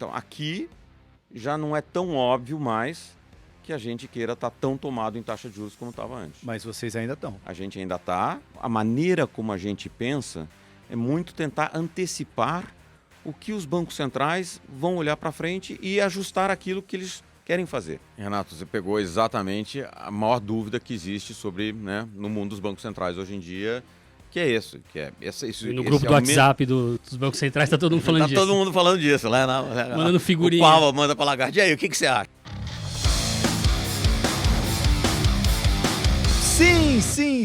Então, aqui já não é tão óbvio mais que a gente queira estar tão tomado em taxa de juros como estava antes. Mas vocês ainda estão. A gente ainda está. A maneira como a gente pensa é muito tentar antecipar o que os bancos centrais vão olhar para frente e ajustar aquilo que eles querem fazer. Renato, você pegou exatamente a maior dúvida que existe sobre, né, no mundo dos bancos centrais hoje em dia, que é isso. E no grupo do WhatsApp dos bancos centrais está todo mundo falando disso. Está todo mundo falando disso, né? Mandando figurinha. O Paulo manda para Lagarde. E aí, o que você acha?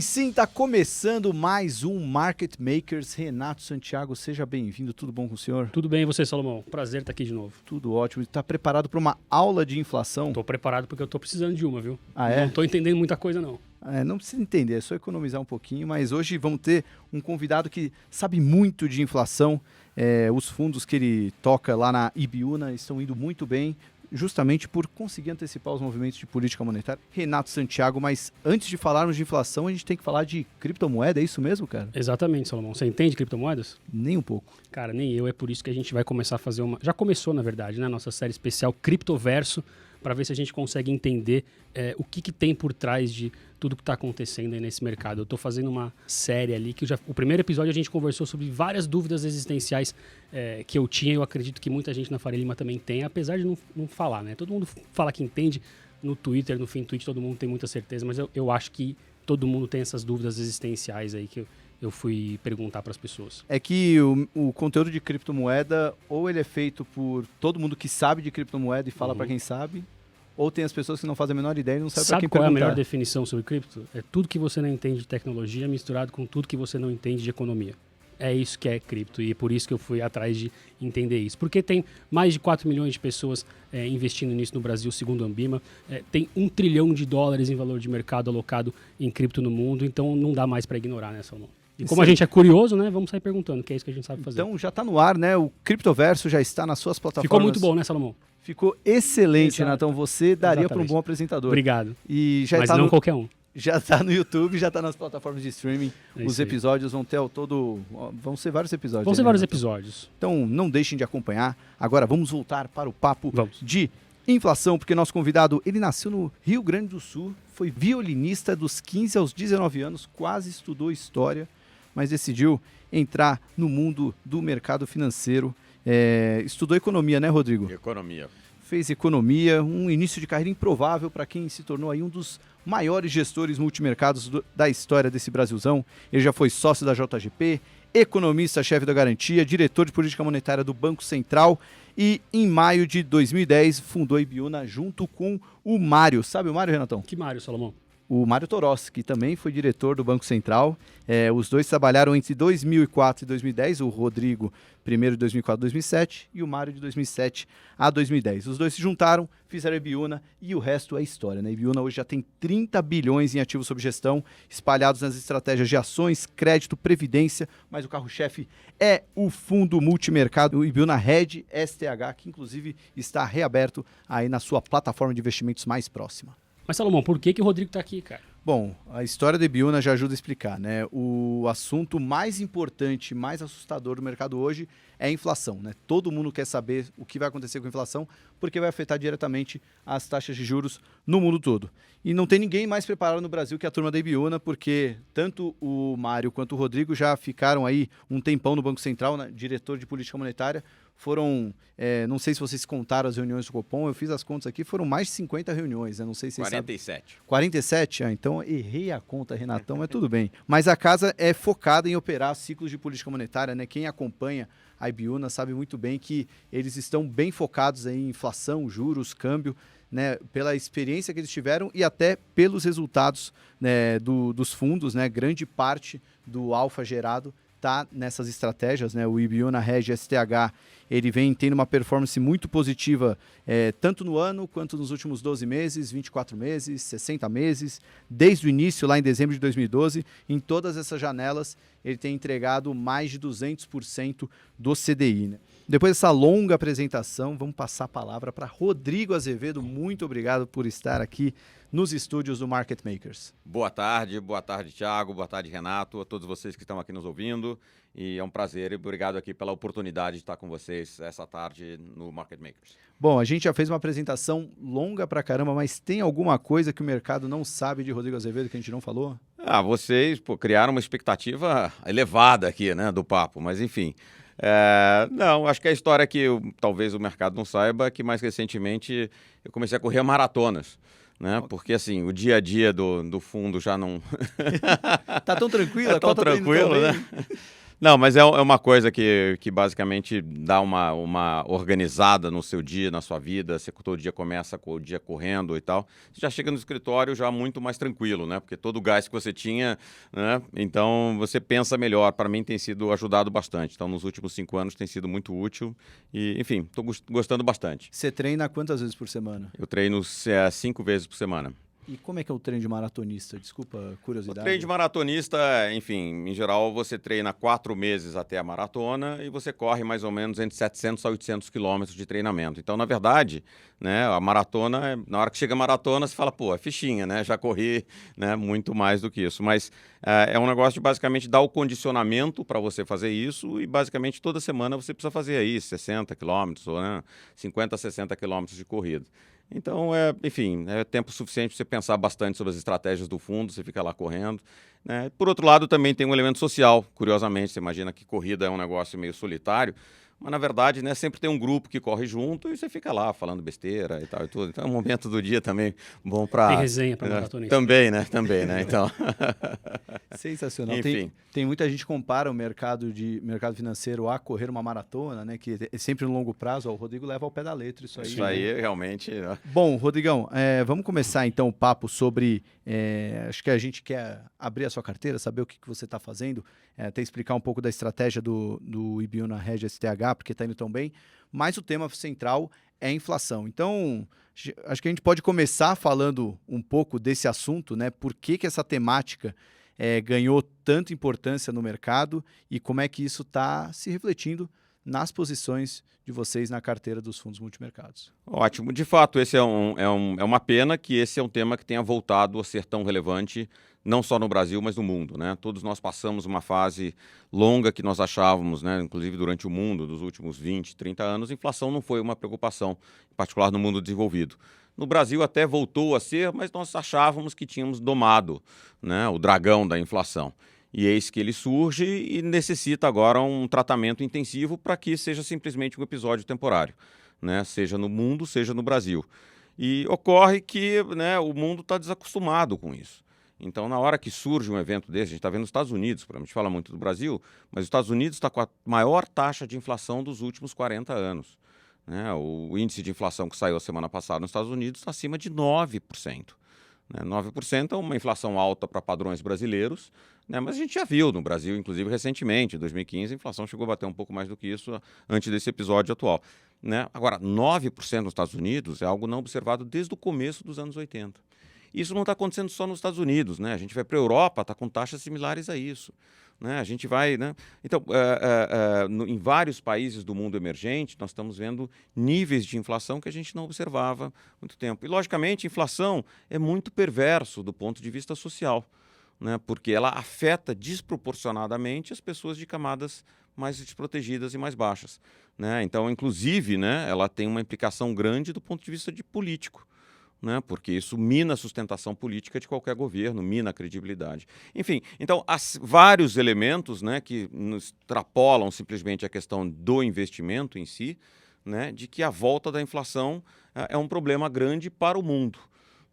Sim, tá começando mais um Market Makers. Renato Santiago, seja bem-vindo, tudo bom com o senhor? Tudo bem, e você, Salomão? Prazer estar aqui de novo. Tudo ótimo, tá preparado para uma aula de inflação? Tô preparado porque eu tô precisando de uma, viu? Ah, é? Não tô entendendo muita coisa, não. Não precisa entender, é só economizar um pouquinho, mas hoje vamos ter um convidado que sabe muito de inflação. Os fundos que ele toca lá na Ibiúna estão indo muito bem, justamente por conseguir antecipar os movimentos de política monetária. Renato Santiago, mas antes de falarmos de inflação, a gente tem que falar de criptomoeda, é isso mesmo, cara? Exatamente, Salomão. Você entende criptomoedas? Nem um pouco. Cara, nem eu. É por isso que a gente vai começar a fazer uma... Já começou, na verdade, né? Nossa série especial Criptoverso, para ver se a gente consegue entender o que tem por trás de tudo que está acontecendo aí nesse mercado. Eu estou fazendo uma série ali que o primeiro episódio a gente conversou sobre várias dúvidas existenciais que eu tinha. Eu acredito que muita gente na Faria Lima também tem, apesar de não falar, né? Todo mundo fala que entende no Twitter, no FinTwitch, todo mundo tem muita certeza, mas eu acho que todo mundo tem essas dúvidas existenciais aí que eu fui perguntar para as pessoas. É que o conteúdo de criptomoeda, ou ele é feito por todo mundo que sabe de criptomoeda e fala para quem sabe, ou tem as pessoas que não fazem a menor ideia e não sabem para quem perguntar. Sabe qual é a melhor definição sobre cripto? É tudo que você não entende de tecnologia misturado com tudo que você não entende de economia. É isso que é cripto e é por isso que eu fui atrás de entender isso. Porque tem mais de 4 milhões de pessoas investindo nisso no Brasil, segundo a Ambima. Tem $1 trilhão em valor de mercado alocado em cripto no mundo, então não dá mais para ignorar, né, Salomão? E como a gente é curioso, né, vamos sair perguntando, que é isso que a gente sabe fazer. Então já está no ar, né? O Criptoverso já está nas suas plataformas. Ficou muito bom, né, Salomão? Ficou excelente, Renatão. Você daria para um bom apresentador. Obrigado. E já mas tá não qualquer um. Já está no YouTube, já está nas plataformas de streaming. Os episódios vão ter ao todo... Vão ser vários episódios. Vão ser vários episódios. Então não deixem de acompanhar. Agora vamos voltar para o papo de inflação, porque nosso convidado, ele nasceu no Rio Grande do Sul, foi violinista dos 15 aos 19 anos, quase estudou história, mas decidiu entrar no mundo do mercado financeiro. Estudou economia, né, Rodrigo? Economia. Fez economia, um início de carreira improvável para quem se tornou aí um dos maiores gestores multimercados da história desse Brasilzão. Ele já foi sócio da JGP, economista-chefe da Garantia, diretor de política monetária do Banco Central e em maio de 2010 fundou a Ibiúna junto com o Mário. Sabe o Mário, Renatão? Que Mário, Salomão? O Mário Torossi, que também foi diretor do Banco Central. Os dois trabalharam entre 2004 e 2010, o Rodrigo primeiro de 2004 a 2007 e o Mário de 2007 a 2010. Os dois se juntaram, fizeram a Ibiúna e o resto é história, né? A Ibiúna hoje já tem 30 bilhões em ativos sob gestão, espalhados nas estratégias de ações, crédito, previdência, mas o carro-chefe é o fundo multimercado, o Ibiúna Red STH, que inclusive está reaberto aí na sua plataforma de investimentos mais próxima. Mas, Salomão, por que o Rodrigo está aqui, cara? Bom, a história da Ibiúna já ajuda a explicar, né? O assunto mais importante, mais assustador do mercado hoje é a inflação, né? Todo mundo quer saber o que vai acontecer com a inflação, porque vai afetar diretamente as taxas de juros no mundo todo. E não tem ninguém mais preparado no Brasil que a turma da Ibiúna, porque tanto o Mário quanto o Rodrigo já ficaram aí um tempão no Banco Central, né? Diretor de política monetária. Foram, não sei se vocês contaram as reuniões do Copom, eu fiz as contas aqui, foram mais de 50 reuniões, né? Não sei se vocês 47. sabem. 47? Então errei a conta, Renatão, mas tudo bem. Mas a casa é focada em operar ciclos de política monetária, né? Quem acompanha a Ibiúna sabe muito bem que eles estão bem focados em inflação, juros, câmbio, né? Pela experiência que eles tiveram e até pelos resultados, né, dos fundos, né? Grande parte do alfa gerado está nessas estratégias, né? O Ibiúna Red STH, ele vem tendo uma performance muito positiva, tanto no ano quanto nos últimos 12 meses, 24 meses, 60 meses, desde o início, lá em dezembro de 2012, em todas essas janelas, ele tem entregado mais de 200% do CDI, né? depois dessa longa apresentação, vamos passar a palavra para Rodrigo Azevedo. Muito obrigado por estar aqui nos estúdios do Market Makers. Boa tarde, Thiago, boa tarde, Renato, a todos vocês que estão aqui nos ouvindo. E é um prazer e obrigado aqui pela oportunidade de estar com vocês essa tarde no Market Makers. Bom, a gente já fez uma apresentação longa pra caramba, mas tem alguma coisa que o mercado não sabe de Rodrigo Azevedo que a gente não falou? Vocês criaram uma expectativa elevada aqui, né, do papo, mas enfim. Não, acho que a história que talvez o mercado não saiba é que mais recentemente eu comecei a correr maratonas. Né? Porque assim, o dia a dia do fundo já não... Tá tão tranquilo? Tão tranquilo, né? Não, mas é uma coisa que basicamente dá uma organizada no seu dia, na sua vida. Você todo dia começa com o dia correndo e tal. Você já chega no escritório já muito mais tranquilo, né? Porque todo o gás que você tinha, né? Então você pensa melhor. Para mim tem sido ajudado bastante. Então nos últimos 5 anos tem sido muito útil. E, enfim, estou gostando bastante. Você treina quantas vezes por semana? Eu treino 5 vezes por semana. E como é que é o treino de maratonista? Desculpa, curiosidade. O treino de maratonista, enfim, em geral você treina 4 meses até a maratona e você corre mais ou menos entre 700 a 800 quilômetros de treinamento. Então, na verdade, né, a maratona, na hora que chega a maratona, você fala, pô, é fichinha, né? Já corri, né, muito mais do que isso. Mas é um negócio de basicamente dar o condicionamento para você fazer isso e basicamente toda semana você precisa fazer aí 60 quilômetros, ou né, 50, 60 quilômetros de corrida. Então, enfim, é tempo suficiente para você pensar bastante sobre as estratégias do fundo, você fica lá correndo. Né? Por outro lado, também tem um elemento social, curiosamente. Você imagina que corrida é um negócio meio solitário, mas, na verdade, né, sempre tem um grupo que corre junto e você fica lá falando besteira e tal e tudo. Então, é um momento do dia também bom para... Tem resenha para maratonista. Também, né? Então... Sensacional. Enfim. Tem muita gente que compara o mercado financeiro a correr uma maratona, né? Que é sempre no longo prazo. O Rodrigo leva ao pé da letra isso aí. Isso aí, realmente... Bom, Rodrigão, vamos começar então o papo sobre... acho que a gente quer abrir a sua carteira, saber o que você está fazendo, até explicar um pouco da estratégia do Ibiúna Reg STH, porque está indo tão bem, mas o tema central é a inflação. Então, acho que a gente pode começar falando um pouco desse assunto, né? Por que essa temática ganhou tanta importância no mercado e como é que isso está se refletindo nas posições de vocês na carteira dos fundos multimercados. Ótimo. De fato, esse é uma pena que esse é um tema que tenha voltado a ser tão relevante, não só no Brasil, mas no mundo. Né? Todos nós passamos uma fase longa que nós achávamos, né, inclusive durante o mundo, dos últimos 20, 30 anos, a inflação não foi uma preocupação, em particular no mundo desenvolvido. No Brasil até voltou a ser, mas nós achávamos que tínhamos domado, né, o dragão da inflação. E eis que ele surge e necessita agora um tratamento intensivo para que seja simplesmente um episódio temporário, né? Seja no mundo, seja no Brasil. E ocorre que, né, o mundo está desacostumado com isso. Então, na hora que surge um evento desse, a gente está vendo nos Estados Unidos, a gente fala muito do Brasil, mas os Estados Unidos está com a maior taxa de inflação dos últimos 40 anos. Né? O índice de inflação que saiu a semana passada nos Estados Unidos está acima de 9%. 9% é uma inflação alta para padrões brasileiros, né? Mas a gente já viu no Brasil, inclusive recentemente, em 2015, a inflação chegou a bater um pouco mais do que isso antes desse episódio atual. Né? Agora, 9% nos Estados Unidos é algo não observado desde o começo dos anos 80. Isso não está acontecendo só nos Estados Unidos, né? A gente vai para a Europa, está com taxas similares a isso. Né? A gente vai, né? Então, em vários países do mundo emergente, nós estamos vendo níveis de inflação que a gente não observava há muito tempo. E, logicamente, a inflação é muito perverso do ponto de vista social, né? Porque ela afeta desproporcionadamente as pessoas de camadas mais desprotegidas e mais baixas. Né? Então, inclusive, né, ela tem uma implicação grande do ponto de vista de político. Né, porque isso mina a sustentação política de qualquer governo, mina a credibilidade. Enfim, então, há vários elementos, né, que extrapolam simplesmente a questão do investimento em si, né, de que a volta da inflação é um problema grande para o mundo.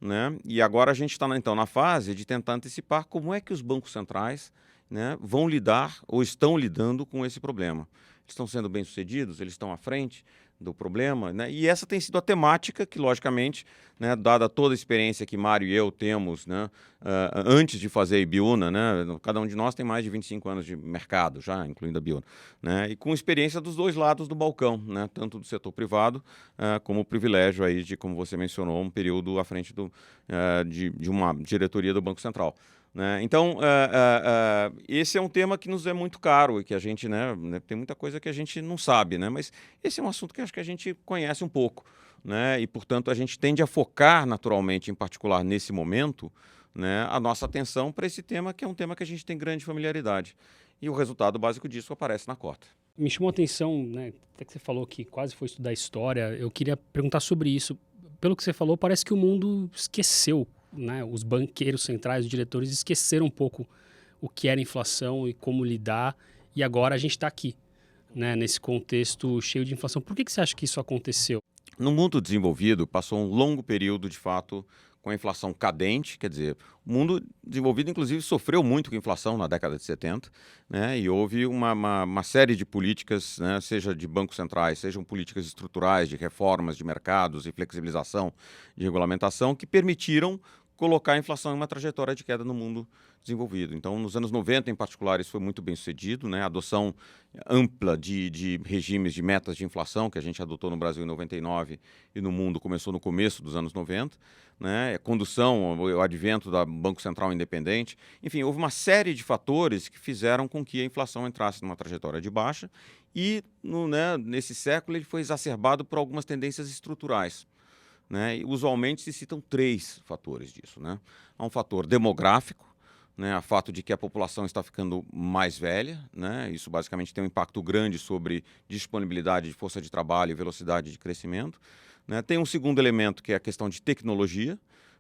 Né? E agora a gente está então, na fase de tentar antecipar como é que os bancos centrais, né, vão lidar ou estão lidando com esse problema. Eles estão sendo bem-sucedidos? Eles estão à frente do problema, né? E essa tem sido a temática que, logicamente, né, dada toda a experiência que Mário e eu temos, né, antes de fazer a Ibiúna, né, cada um de nós tem mais de 25 anos de mercado já, incluindo a Ibiúna, né, e com experiência dos dois lados do balcão, né, tanto do setor privado como o privilégio aí de, como você mencionou, um período à frente de uma diretoria do Banco Central. Né? Então, esse é um tema que nos é muito caro e que a gente, né, tem muita coisa que a gente não sabe, né? Mas esse é um assunto que acho que a gente conhece um pouco, né? E, portanto, a gente tende a focar naturalmente, em particular nesse momento, né, a nossa atenção para esse tema, que é um tema que a gente tem grande familiaridade. E o resultado básico disso aparece na cota. Me chamou a atenção, né, até que você falou que quase foi estudar história, eu queria perguntar sobre isso. Pelo que você falou, parece que o mundo esqueceu, né, os banqueiros centrais, os diretores esqueceram um pouco o que era inflação e como lidar, e agora a gente está aqui, né, nesse contexto cheio de inflação. Por que você acha que isso aconteceu? No mundo desenvolvido, passou um longo período, de fato, com a inflação cadente, quer dizer, o mundo desenvolvido, inclusive, sofreu muito com a inflação na década de 70, né, e houve uma série de políticas, né, seja de bancos centrais, sejam políticas estruturais, de reformas de mercados e flexibilização de regulamentação, que permitiram colocar a inflação em uma trajetória de queda no mundo desenvolvido. Então, nos anos 90, em particular, isso foi muito bem sucedido, né? A adoção ampla de regimes de metas de inflação, que a gente adotou no Brasil em 99 e no mundo começou no começo dos anos 90, né? A condução, o advento do Banco Central independente. Enfim, houve uma série de fatores que fizeram com que a inflação entrasse numa trajetória de baixa e, nesse século, ele foi exacerbado por algumas tendências estruturais. Né? E, usualmente se citam 3 fatores disso. Né? Há um fator demográfico, né? O fato de que a população está ficando mais velha, né? Isso basicamente tem um impacto grande sobre disponibilidade de força de trabalho e velocidade de crescimento. Né? Tem um segundo elemento que é a questão de tecnologia,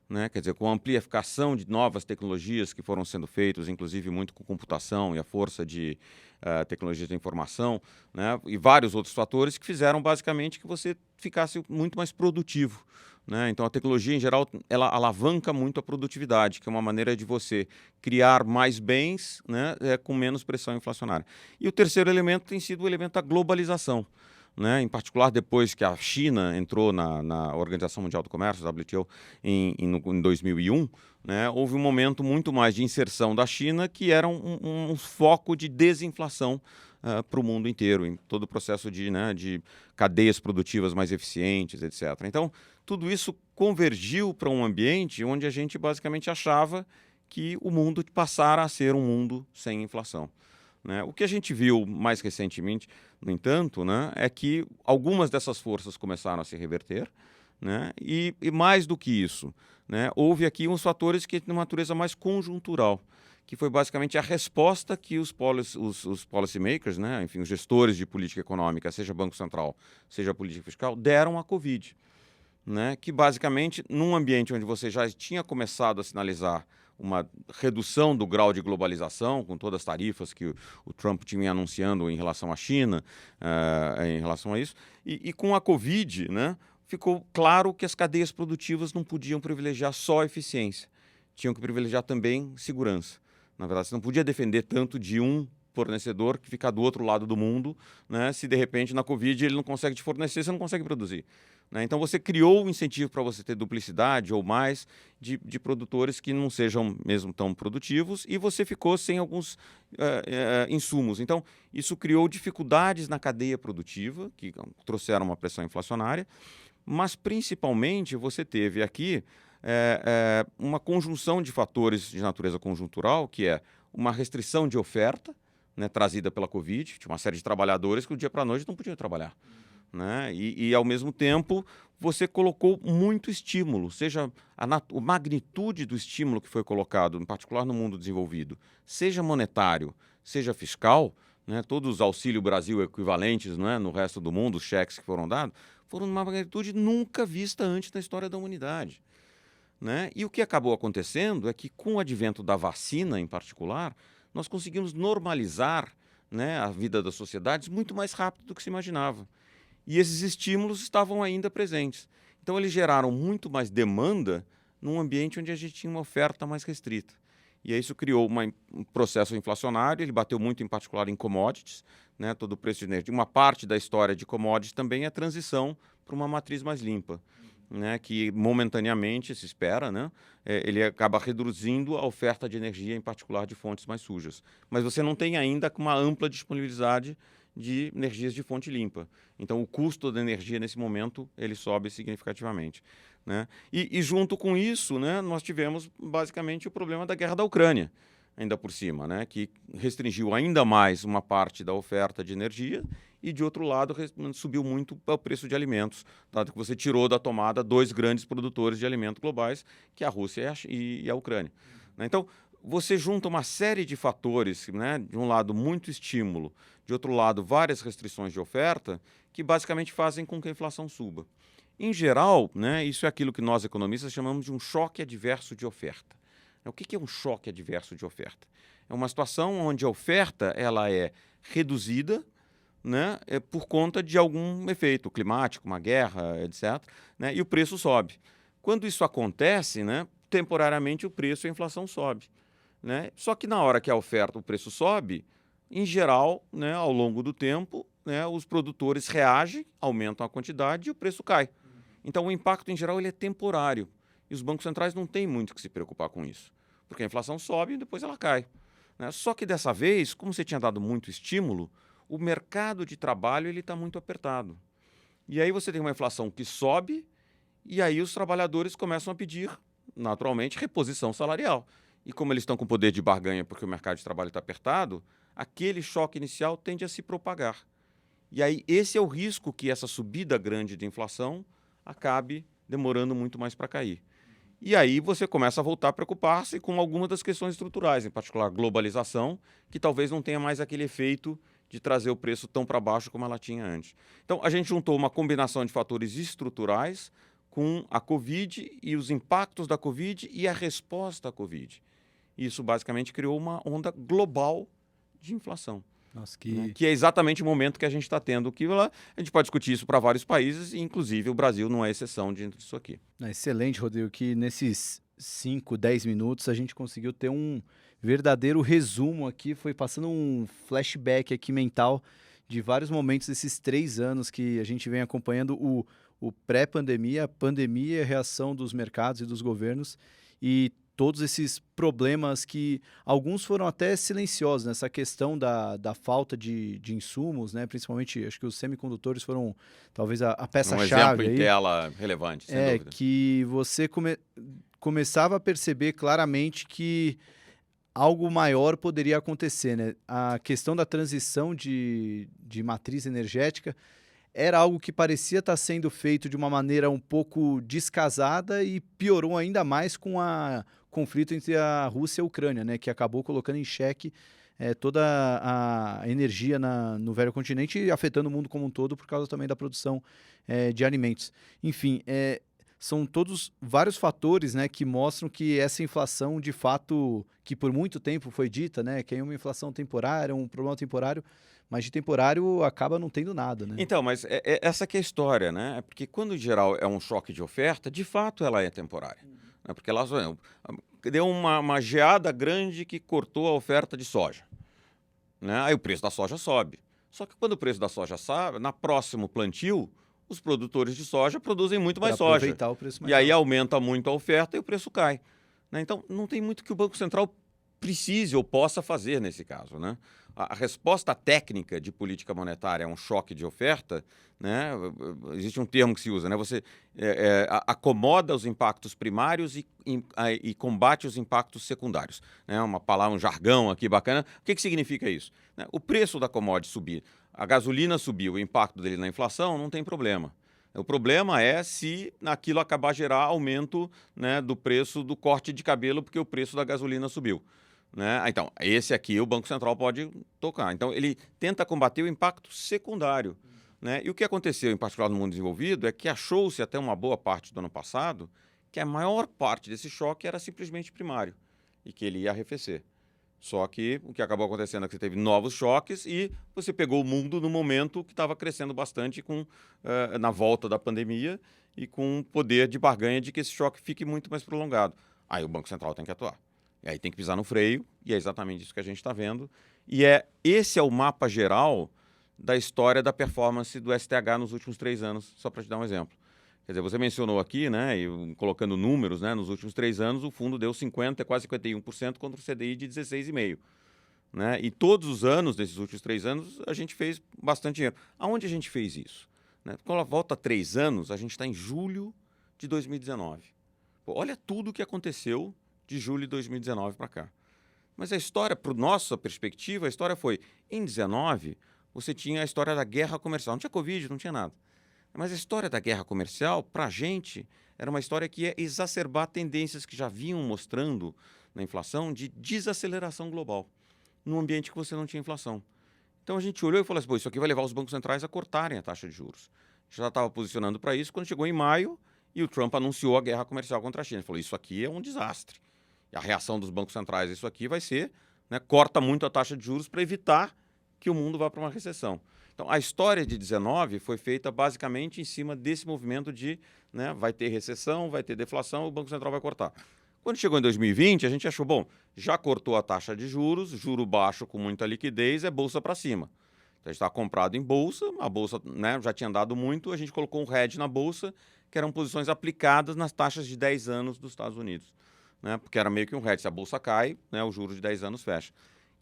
né? Quer dizer, com a amplificação de novas tecnologias que foram sendo feitas, inclusive muito com computação e a força de tecnologias da informação, né? E vários outros fatores que fizeram basicamente que você ficasse muito mais produtivo. Né? Então, a tecnologia, em geral, ela alavanca muito a produtividade, que é uma maneira de você criar mais bens, né, com menos pressão inflacionária. E o terceiro elemento tem sido o elemento da globalização. Né? Em particular, depois que a China entrou na Organização Mundial do Comércio, WTO, em 2001, né, houve um momento muito mais de inserção da China, que era um foco de desinflação para o mundo inteiro, em todo o processo de cadeias produtivas mais eficientes, etc. Então, tudo isso convergiu para um ambiente onde a gente basicamente achava que o mundo passara a ser um mundo sem inflação. Né? O que a gente viu mais recentemente, no entanto, né, é que algumas dessas forças começaram a se reverter, né, e mais do que isso, né, houve aqui uns fatores que de natureza mais conjuntural, que foi basicamente a resposta que os policymakers, né, enfim, os gestores de política econômica, seja Banco Central, seja política fiscal, deram à Covid. Né, que basicamente, num ambiente onde você já tinha começado a sinalizar uma redução do grau de globalização, com todas as tarifas que o Trump tinha anunciando em relação à China, em relação a isso, e com a Covid, né, ficou claro que as cadeias produtivas não podiam privilegiar só eficiência, tinham que privilegiar também segurança. Na verdade, você não podia defender tanto de um fornecedor que fica do outro lado do mundo, né, se de repente na Covid ele não consegue te fornecer, você não consegue produzir. Né? Então você criou o incentivo para você ter duplicidade ou mais de produtores que não sejam mesmo tão produtivos e você ficou sem alguns insumos. Então isso criou dificuldades na cadeia produtiva, que trouxeram uma pressão inflacionária, mas principalmente você teve aqui uma conjunção de fatores de natureza conjuntural, que é uma restrição de oferta, né, trazida pela Covid, tinha uma série de trabalhadores que do dia para a noite não podiam trabalhar. Né? E, ao mesmo tempo, você colocou muito estímulo, seja a magnitude do estímulo que foi colocado, em particular no mundo desenvolvido, seja monetário, seja fiscal, né? Todos os Auxílio Brasil equivalentes, né, no resto do mundo, os cheques que foram dados, foram de uma magnitude nunca vista antes na história da humanidade. Né? E o que acabou acontecendo é que, com o advento da vacina, em particular, nós conseguimos normalizar, né, a vida das sociedades muito mais rápido do que se imaginava. E esses estímulos estavam ainda presentes. Então, eles geraram muito mais demanda num ambiente onde a gente tinha uma oferta mais restrita. E aí isso criou um processo inflacionário, ele bateu muito, em particular, em commodities, né, todo o preço de energia. Uma parte da história de commodities também é a transição para uma matriz mais limpa, né, que momentaneamente se espera, né, ele acaba reduzindo a oferta de energia, em particular de fontes mais sujas. Mas você não tem ainda uma ampla disponibilidade de energias de fonte limpa. Então, o custo da energia, nesse momento, ele sobe significativamente, né? E junto com isso, né, nós tivemos, basicamente, o problema da guerra da Ucrânia, ainda por cima, né, que restringiu ainda mais uma parte da oferta de energia e, de outro lado, subiu muito o preço de alimentos, dado que você tirou da tomada dois grandes produtores de alimentos globais, que é a Rússia e a Ucrânia, né? Então, você junta uma série de fatores, né, de um lado, muito estímulo, de outro lado, várias restrições de oferta, que basicamente fazem com que a inflação suba. Em geral, né, isso é aquilo que nós economistas chamamos de um choque adverso de oferta. O que é um choque adverso de oferta? É uma situação onde a oferta ela é reduzida, né, por conta de algum efeito climático, uma guerra, etc., né, e o preço sobe. Quando isso acontece, né, temporariamente o preço e a inflação sobe, né? Só que na hora que a oferta, o preço sobe, em geral, né, ao longo do tempo, né, os produtores reagem, aumentam a quantidade e o preço cai. Então, o impacto, em geral, ele é temporário. E os bancos centrais não têm muito que se preocupar com isso, porque a inflação sobe e depois ela cai, né? Só que dessa vez, como você tinha dado muito estímulo, o mercado de trabalho está muito apertado. E aí você tem uma inflação que sobe e aí os trabalhadores começam a pedir, naturalmente, reposição salarial. E como eles estão com poder de barganha porque o mercado de trabalho está apertado, aquele choque inicial tende a se propagar. E aí esse é o risco que essa subida grande de inflação acabe demorando muito mais para cair. E aí você começa a voltar a preocupar-se com algumas das questões estruturais, em particular a globalização, que talvez não tenha mais aquele efeito de trazer o preço tão para baixo como ela tinha antes. Então, a gente juntou uma combinação de fatores estruturais com a Covid e os impactos da Covid e a resposta à Covid. Isso basicamente criou uma onda global de inflação. Nossa, Que é exatamente o momento que a gente está tendo. Que a gente pode discutir isso para vários países, e inclusive o Brasil não é exceção disso aqui. Excelente, Rodrigo, que nesses 5, 10 minutos a gente conseguiu ter um verdadeiro resumo aqui, foi passando um flashback aqui mental de vários momentos desses 3 anos que a gente vem acompanhando o pré-pandemia, a pandemia e a reação dos mercados e dos governos, e todos esses problemas que alguns foram até silenciosos, nessa questão da falta de insumos, né? Principalmente, acho que os semicondutores foram talvez a peça-chave. Um exemplo em tela relevante, sem dúvida. Que você começava a perceber claramente que algo maior poderia acontecer, né? A questão da transição de matriz energética era algo que parecia estar sendo feito de uma maneira um pouco descasada e piorou ainda mais com o conflito entre a Rússia e a Ucrânia, né, que acabou colocando em xeque toda a energia no velho continente e afetando o mundo como um todo por causa também da produção de alimentos. Enfim, são todos vários fatores, né, que mostram que essa inflação, de fato, que por muito tempo foi dita, né, que é uma inflação temporária, um problema temporário, mas de temporário acaba não tendo nada, né? Então, mas essa que é a história, né? Porque quando, em geral, é um choque de oferta, de fato ela é temporária. Né? Porque ela deu uma geada grande que cortou a oferta de soja. Né? Aí o preço da soja sobe. Só que quando o preço da soja sobe, na próximo plantio, os produtores de soja produzem muito mais soja. Aproveitar o preço mais e aí alto. aumenta muito a oferta e o preço cai. Né? Então, não tem muito que o Banco Central precise ou possa fazer nesse caso, né? A resposta técnica de política monetária a um choque de oferta, né? Existe um termo que se usa, né? Você acomoda os impactos primários e combate os impactos secundários. Né? Uma palavra, um jargão aqui bacana. O que significa isso? Né? O preço da commodity subir, a gasolina subiu, o impacto dele na inflação não tem problema. O problema é se aquilo acabar a gerar aumento, né, do preço do corte de cabelo porque o preço da gasolina subiu. Né? Então, esse aqui o Banco Central pode tocar. Então, ele tenta combater o impacto secundário. Né? E o que aconteceu, em particular no mundo desenvolvido, é que achou-se até uma boa parte do ano passado que a maior parte desse choque era simplesmente primário e que ele ia arrefecer. Só que o que acabou acontecendo é que você teve novos choques e você pegou o mundo no momento que estava crescendo bastante na volta da pandemia e com o poder de barganha de que esse choque fique muito mais prolongado. Aí o Banco Central tem que atuar. E aí tem que pisar no freio, e é exatamente isso que a gente está vendo. E esse é o mapa geral da história da performance do STH nos últimos 3 anos, só para te dar um exemplo. Quer dizer, você mencionou aqui, né, e colocando números, né, nos últimos 3 anos, o fundo deu 50%, quase 51% contra o CDI de 16,5%. né? E todos os anos, nesses últimos 3 anos, a gente fez bastante dinheiro. Aonde a gente fez isso? Né? Quando volta 3 anos, a gente está em julho de 2019. Pô, olha tudo o que aconteceu de julho de 2019 para cá. Mas a história, para nossa perspectiva, a história foi, em 19, você tinha a história da guerra comercial. Não tinha Covid, não tinha nada. Mas a história da guerra comercial, para a gente, era uma história que ia exacerbar tendências que já vinham mostrando na inflação de desaceleração global, num ambiente que você não tinha inflação. Então a gente olhou e falou assim, pô, isso aqui vai levar os bancos centrais a cortarem a taxa de juros. Já estava posicionando para isso quando chegou em maio e o Trump anunciou a guerra comercial contra a China. Ele falou, isso aqui é um desastre. E a reação dos bancos centrais, isso aqui vai ser, né, corta muito a taxa de juros para evitar que o mundo vá para uma recessão. Então, a história de 19 foi feita basicamente em cima desse movimento de, né, vai ter recessão, vai ter deflação, o Banco Central vai cortar. Quando chegou em 2020, a gente achou, bom, já cortou a taxa de juros, juro baixo com muita liquidez, é bolsa para cima. Então, a gente estava comprado em bolsa, a bolsa, né, já tinha andado muito, a gente colocou um hedge na bolsa, que eram posições aplicadas nas taxas de 10 anos dos Estados Unidos. Né, porque era meio que um hedge, se a bolsa cai, né, o juro de 10 anos fecha.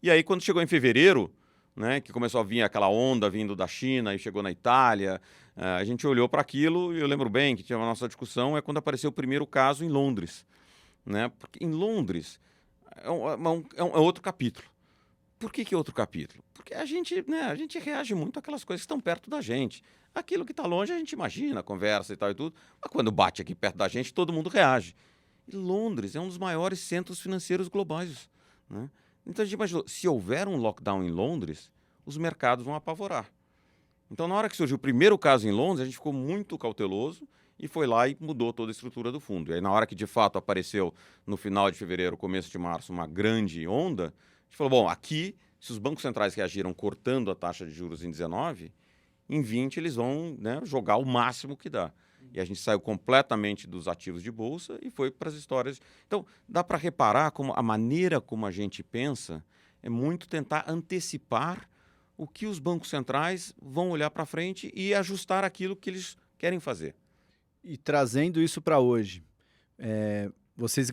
E aí, quando chegou em fevereiro, né, que começou a vir aquela onda vindo da China e chegou na Itália, a gente olhou para aquilo e eu lembro bem que tinha a nossa discussão, é quando apareceu o primeiro caso em Londres. Né, porque em Londres é outro capítulo. Por que é outro capítulo? Porque a gente reage muito àquelas coisas que estão perto da gente. Aquilo que está longe a gente imagina, conversa e tal e tudo, mas quando bate aqui perto da gente, todo mundo reage. E Londres é um dos maiores centros financeiros globais. Né? Então a gente imaginou, se houver um lockdown em Londres, os mercados vão apavorar. Então na hora que surgiu o primeiro caso em Londres, a gente ficou muito cauteloso e foi lá e mudou toda a estrutura do fundo. E aí na hora que de fato apareceu no final de fevereiro, começo de março, uma grande onda, a gente falou, bom, aqui, se os bancos centrais reagiram cortando a taxa de juros em 19, em 20 eles vão, né, jogar o máximo que dá. E a gente saiu completamente dos ativos de bolsa e foi para as histórias. Então, dá para reparar como a maneira como a gente pensa é muito tentar antecipar o que os bancos centrais vão olhar para frente e ajustar aquilo que eles querem fazer. E trazendo isso para hoje, vocês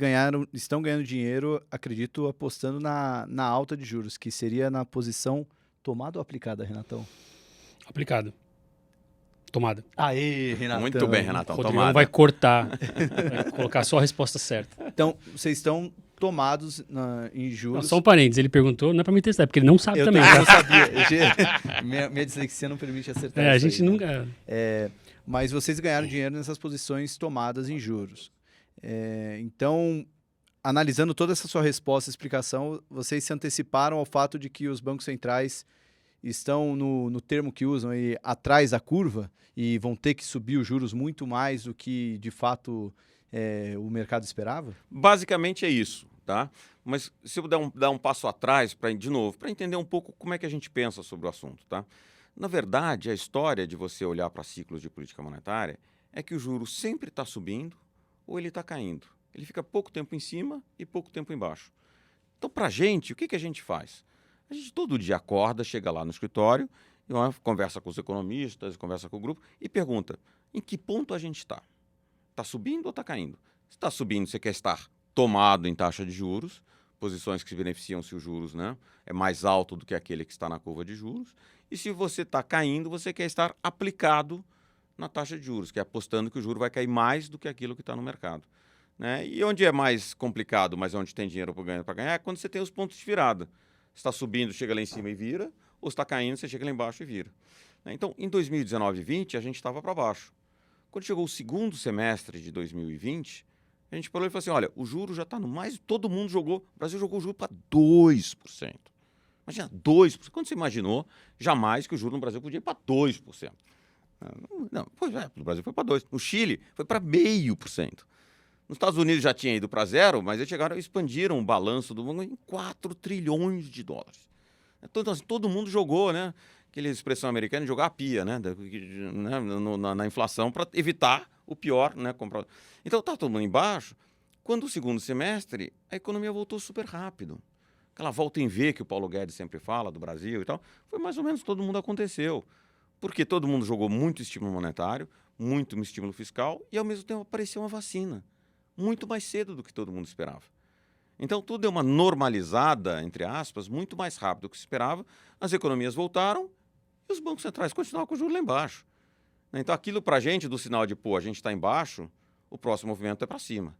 estão ganhando dinheiro, acredito, apostando na alta de juros, que seria na posição tomada ou aplicada, Renatão? Aplicado. Tomada. Aê, Renatão. Muito bem, Renatão. O Rodrigão Tomada. vai cortar, vai colocar só a resposta certa. Então, vocês estão tomados em juros. Não, só um parênteses, ele perguntou, não é para me testar, porque ele não sabe também. Eu não Tá? sabia. Minha dislexia não permite acertar A isso gente aí, nunca... né? Mas vocês ganharam dinheiro nessas posições tomadas em juros. Então, analisando toda essa sua resposta e explicação, vocês se anteciparam ao fato de que os bancos centrais estão no termo que usam aí, atrás da curva e vão ter que subir os juros muito mais do que, de fato, o mercado esperava? Basicamente é isso, tá? Mas se eu dar um passo atrás, de novo, para entender um pouco como é que a gente pensa sobre o assunto, tá? Na verdade, a história de você olhar para ciclos de política monetária é que o juro sempre está subindo ou ele está caindo. Ele fica pouco tempo em cima e pouco tempo embaixo. Então, para a gente, o que a gente faz? A gente todo dia acorda, chega lá no escritório, conversa com os economistas, conversa com o grupo e pergunta, em que ponto a gente está? Está subindo ou está caindo? Se está subindo, você quer estar tomado em taxa de juros, posições que se beneficiam se o juros, né, é mais alto do que aquele que está na curva de juros. E se você está caindo, você quer estar aplicado na taxa de juros, que é apostando que o juro vai cair mais do que aquilo que está no mercado. Né? E onde é mais complicado, mas onde tem dinheiro para ganhar, é quando você tem os pontos de virada. Está subindo, chega lá em cima e vira, ou está caindo, você chega lá embaixo e vira. Então, em 2019 e 2020, a gente estava para baixo. Quando chegou o segundo semestre de 2020, a gente falou e falou assim, olha, o juro já está no mais... Todo mundo jogou, o Brasil jogou o juro para 2%. Imagina, 2%. Quando você imaginou, jamais que o juro no Brasil podia ir para 2%. Não, pois é, no Brasil foi para 2%. No Chile, foi para 0,5%. Nos Estados Unidos já tinha ido para 0, mas eles chegaram e expandiram o balanço do mundo em 4 trilhões de dólares. Então, assim, todo mundo jogou, né? Aquela expressão americana de jogar a pia, né? Na inflação para evitar o pior, né? Então, está todo mundo embaixo. Quando o segundo semestre, a economia voltou super rápido. Aquela volta em V que o Paulo Guedes sempre fala do Brasil e tal, foi mais ou menos todo mundo aconteceu. Porque todo mundo jogou muito estímulo monetário, muito estímulo fiscal e, ao mesmo tempo, apareceu uma vacina. Muito mais cedo do que todo mundo esperava. Então, tudo deu uma normalizada, entre aspas, muito mais rápido do que se esperava. As economias voltaram e os bancos centrais continuaram com o juro lá embaixo. Então, aquilo para a gente, do sinal de, pô, a gente está embaixo, o próximo movimento é para cima.